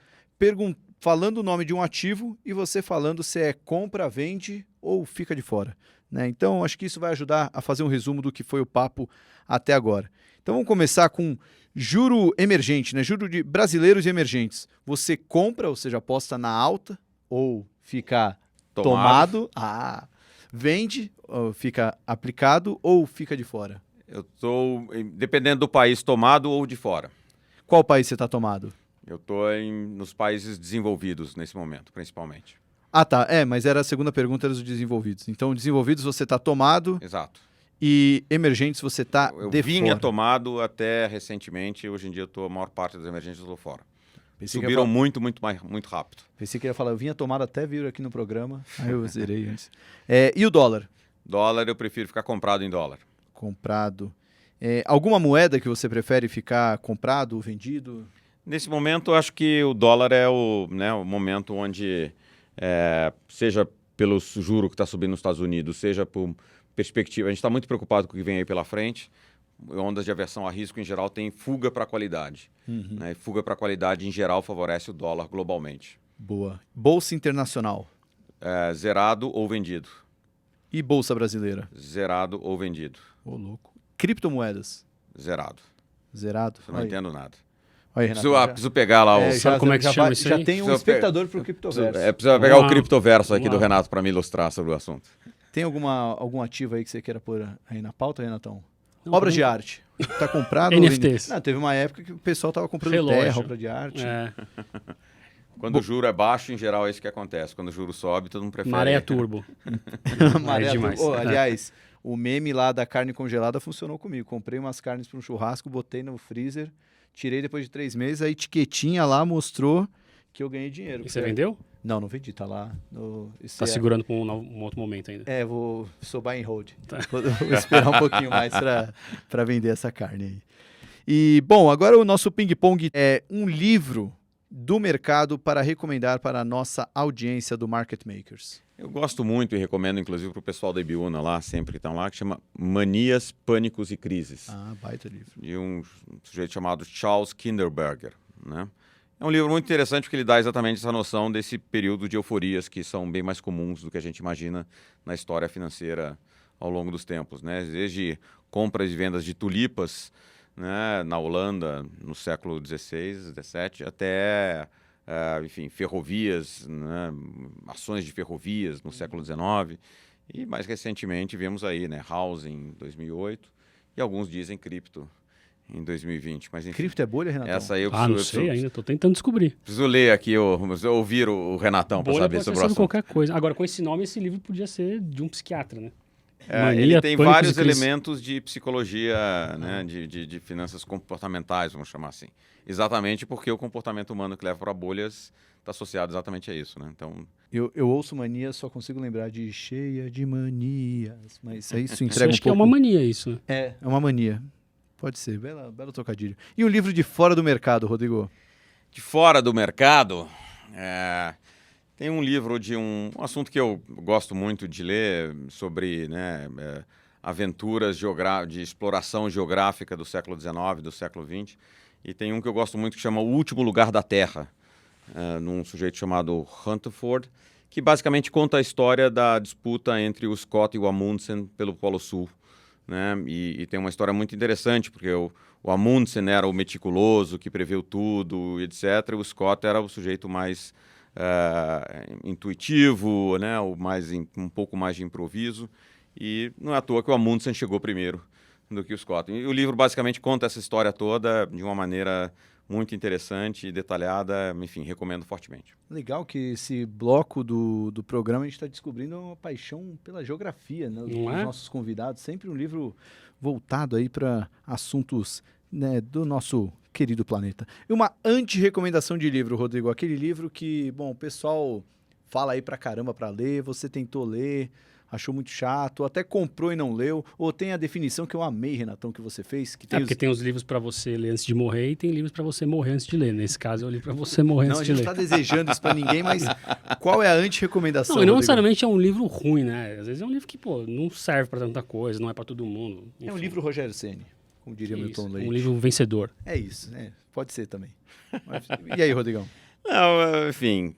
falando o nome de um ativo e você falando se é compra, vende ou fica de fora, né? Então, acho que isso vai ajudar a fazer um resumo do que foi o papo até agora. Então, vamos começar com juro emergente, né? Juro de brasileiros e emergentes. Você compra, ou seja, aposta na alta ou fica tomado. Vende, ou fica aplicado ou fica de fora? Eu estou, dependendo do país, tomado ou de fora. Qual país você está tomado? Eu estou nos países desenvolvidos nesse momento, principalmente. Ah, tá. Mas era a segunda pergunta, era os desenvolvidos. Então, desenvolvidos você está tomado Exato. e emergentes você está Eu de vinha fora. tomado até recentemente, hoje em dia a maior parte das emergentes eu estou fora. Pensei que ia Subiram falar- muito rápido. Pensei que ia falar, eu vinha tomado até vir aqui no programa, aí eu zerei antes. E o dólar? Dólar, eu prefiro ficar comprado em dólar. Comprado. Alguma moeda que você prefere ficar comprado ou vendido? Nesse momento, eu acho que o dólar é o momento onde, seja pelo juro que está subindo nos Estados Unidos, seja por perspectiva, a gente está muito preocupado com o que vem aí pela frente. Ondas de aversão a risco, em geral, tem fuga para a qualidade. Né? E fuga para a qualidade, em geral, favorece o dólar globalmente. Boa. Bolsa internacional. Zerado ou vendido. E bolsa brasileira? Zerado ou vendido. Ô, louco. Criptomoedas? Zerado. Zerado? Eu não entendo nada. Aí, Renato, Preciso pegar lá o... Sabe como é que se chama isso já aí? tem um Precisa espectador para o Criptoverso. Precisa pegar o Uau. criptoverso aqui do Uau. Renato para me ilustrar sobre o assunto. Tem algum ativo aí que você queira pôr aí na pauta, Renatão? Não, Obras não. de arte. Tá comprado ou NFTs. vendido? Não, teve uma época que o pessoal tava comprando Relógio. terra, obra de arte. Quando o juro é baixo, em geral, é isso que acontece. Quando o juro sobe, todo mundo prefere... Maré turbo. Maré demais. azul. Aliás, o meme lá da carne congelada funcionou comigo. Comprei umas carnes para um churrasco, botei no freezer, tirei depois de 3 meses, a etiquetinha lá mostrou que eu ganhei dinheiro. E você vendeu? Não vendi, tá lá. Tá segurando para um outro momento ainda. Sou buy and hold. Tá. Vou esperar um pouquinho mais para vender essa carne aí. E, bom, agora o nosso ping-pong é um livro do mercado para recomendar para a nossa audiência do Market Makers. Eu gosto muito e recomendo, inclusive, para o pessoal da Ibiúna lá, sempre que estão lá, que chama Manias, Pânicos e Crises. Baita livro. De um sujeito chamado Charles Kinderberger, né? É um livro muito interessante porque ele dá exatamente essa noção desse período de euforias que são bem mais comuns do que a gente imagina na história financeira ao longo dos tempos, né? Desde compras e vendas de tulipas, né, na Holanda no século XVI, XVII, até, enfim, ferrovias, né, ações de ferrovias no século XIX. E mais recentemente vemos aí, né, housing em 2008 e alguns dizem cripto em 2020, mas enfim. Cripto é bolha, Renatão? Essa aí eu Não sei ainda, tô tentando descobrir. preciso ler aqui, ouvir o Renatão para Bolha saber pode ser sobre o sobre assunto. qualquer coisa. Agora, com esse nome, esse livro podia ser de um psiquiatra, né? Ele tem Pânicos vários e Crises. elementos de psicologia, né, de finanças comportamentais, vamos chamar assim. Exatamente porque o comportamento humano que leva para bolhas está associado exatamente a isso, né? Então, Eu ouço mania, só consigo lembrar de cheia de manias. Mas isso Isso entrega acho um que é pouco... uma mania isso. É uma mania. Pode ser, belo trocadilho. E um livro de fora do mercado, Rodrigo? de fora do mercado, tem um livro de um assunto que eu gosto muito de ler sobre, né, aventuras de exploração geográfica do século XIX, do século XX. E tem um que eu gosto muito que chama O Último Lugar da Terra, num sujeito chamado Hunterford, que basicamente conta a história da disputa entre o Scott e o Amundsen pelo Polo Sul. Né? E tem uma história muito interessante, porque o Amundsen era o meticuloso, que previu tudo, etc. E o Scott era o sujeito mais intuitivo, né? Um pouco mais de improviso. E não é à toa que o Amundsen chegou primeiro do que o Scott. E o livro basicamente conta essa história toda de uma maneira muito interessante e detalhada. Enfim, recomendo fortemente. Legal que esse bloco do programa a gente está descobrindo uma paixão pela geografia, né? Dos nossos convidados. Sempre um livro voltado aí para assuntos, né, do nosso querido planeta. E uma anti-recomendação de livro, Rodrigo. Aquele livro que, bom, o pessoal fala aí pra caramba para ler, você tentou ler, achou muito chato, até comprou e não leu, ou tem a definição que eu amei, Renatão, que você fez. Que tem porque tem os livros para você ler antes de morrer e tem livros para você morrer antes de ler. Nesse caso, é o livro para você morrer antes de ler. Não, a gente não está desejando isso para ninguém, mas qual é a anti-recomendação? Não, e não Rodrigo? necessariamente é um livro ruim, né? Às vezes é um livro que, pô, não serve para tanta coisa, não é para todo mundo. Enfim. É um livro Rogério Ceni, como diria Milton Leite. Um livro vencedor. É isso, né? Pode ser também. Mas, e aí, Rodrigão? Não, enfim,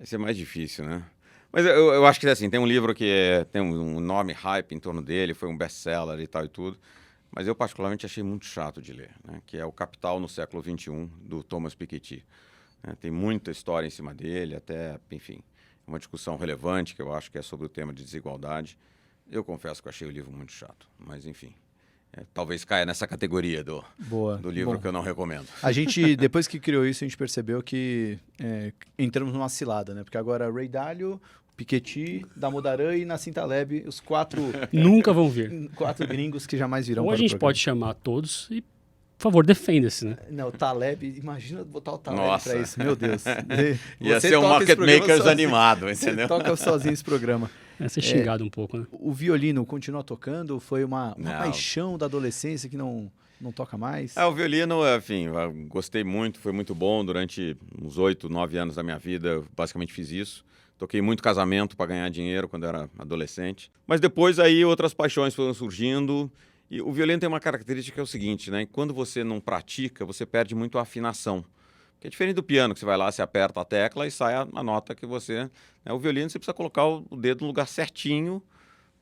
esse é mais difícil, né? Mas eu acho que assim, tem um livro que tem um nome hype em torno dele, foi um best-seller e tal e tudo, mas eu particularmente achei muito chato de ler, né? Que é O Capital no Século XXI, do Thomas Piketty. Né? Tem muita história em cima dele, até, enfim, uma discussão relevante que eu acho que é sobre o tema de desigualdade. Eu confesso que eu achei o livro muito chato, mas enfim. Talvez caia nessa categoria do livro que eu não recomendo. A gente, depois que criou isso, a gente percebeu que entramos numa cilada, né? Porque agora Ray Dalio, Piketty, Damodaran e Nassim Taleb, os 4... Nunca vão vir. 4 gringos que jamais virão Ou para a gente pode chamar todos e, por favor, defenda-se, né? Não, o Taleb, imagina botar o Taleb Nossa. para isso, meu Deus. Ia ser um Market Makers animado, entendeu? Você toca sozinho esse programa. Ia ser xingado um pouco, né? O violino continua tocando? Foi uma paixão da adolescência que não toca mais? O violino, enfim, eu gostei muito, foi muito bom. Durante uns 8, 9 anos da minha vida, eu basicamente fiz isso. Toquei muito casamento para ganhar dinheiro quando eu era adolescente. Mas depois aí outras paixões foram surgindo. E o violino tem uma característica que é o seguinte, né? Quando você não pratica, você perde muito a afinação. Que é diferente do piano, que você vai lá, você aperta a tecla e sai a nota que você... Né? O violino você precisa colocar o dedo no lugar certinho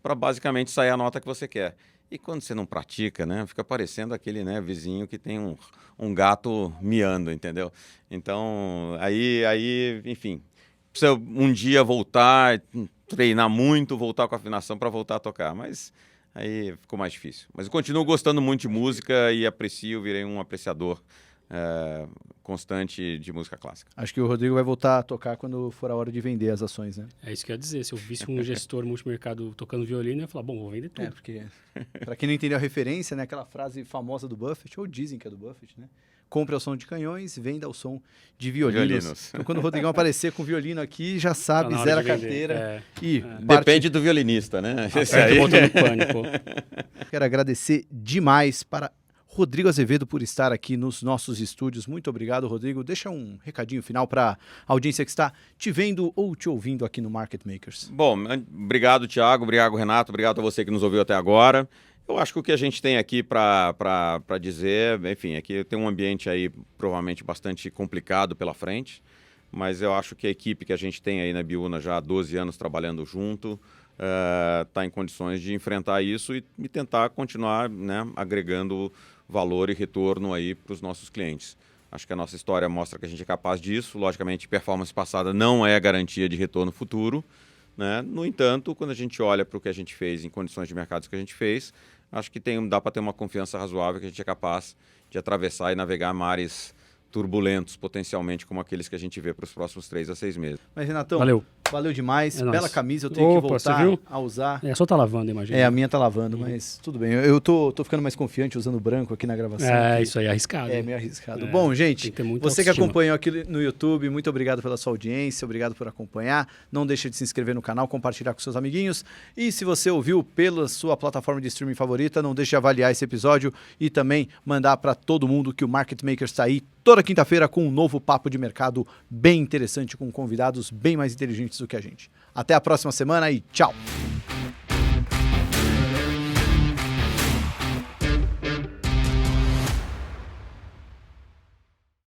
para basicamente sair a nota que você quer. E quando você não pratica, né? Fica parecendo aquele, né, vizinho que tem um gato miando, entendeu? Então, aí, enfim, precisa um dia voltar, treinar muito, voltar com a afinação para voltar a tocar, mas aí ficou mais difícil. Mas eu continuo gostando muito de música e aprecio, virei um apreciador constante de música clássica. Acho que o Rodrigo vai voltar a tocar quando for a hora de vender as ações, né? É isso que eu ia dizer. Se eu visse um gestor multimercado tocando violino, eu ia falar, bom, vou vender tudo. Porque, para quem não entendeu a referência, né, aquela frase famosa do Buffett, ou dizem que é do Buffett, né? Compre ao som de canhões, venda ao som de violinos. Então, quando o Rodrigão aparecer com o violino aqui, já sabe, Tá zera a carteira. Depende do violinista, né? Esse aí. Botando pânico. Quero agradecer demais para Rodrigo Azevedo por estar aqui nos nossos estúdios. Muito obrigado, Rodrigo. Deixa um recadinho final para a audiência que está te vendo ou te ouvindo aqui no Market Makers. Bom, obrigado, Thiago. Obrigado, Renato. Obrigado a você que nos ouviu até agora. Eu acho que o que a gente tem aqui para dizer, enfim, aqui tem um ambiente aí provavelmente bastante complicado pela frente, mas eu acho que a equipe que a gente tem aí na Biúna já há 12 anos trabalhando junto está em condições de enfrentar isso e tentar continuar, né, agregando valor e retorno aí para os nossos clientes. Acho que a nossa história mostra que a gente é capaz disso. Logicamente, performance passada não é garantia de retorno futuro, né? No entanto, quando a gente olha para o que a gente fez em condições de mercados que a gente fez, acho que dá para ter uma confiança razoável que a gente é capaz de atravessar e navegar mares turbulentos, potencialmente, como aqueles que a gente vê para os próximos 3 a 6 meses. Mas, Renatão, valeu demais. Bela camisa, eu tenho que voltar a usar. Só tá lavando, imagina. A minha tá lavando, mas tudo bem. Eu tô ficando mais confiante usando branco aqui na gravação. Isso aí, arriscado. É meio arriscado. Bom, gente, você que acompanhou aqui no YouTube, muito obrigado pela sua audiência, obrigado por acompanhar. Não deixe de se inscrever no canal, compartilhar com seus amiguinhos. E se você ouviu pela sua plataforma de streaming favorita, não deixe de avaliar esse episódio e também mandar para todo mundo que o Market Makers está aí toda quinta-feira com um novo papo de mercado bem interessante, com convidados bem mais inteligentes do que a gente. Até a próxima semana e tchau!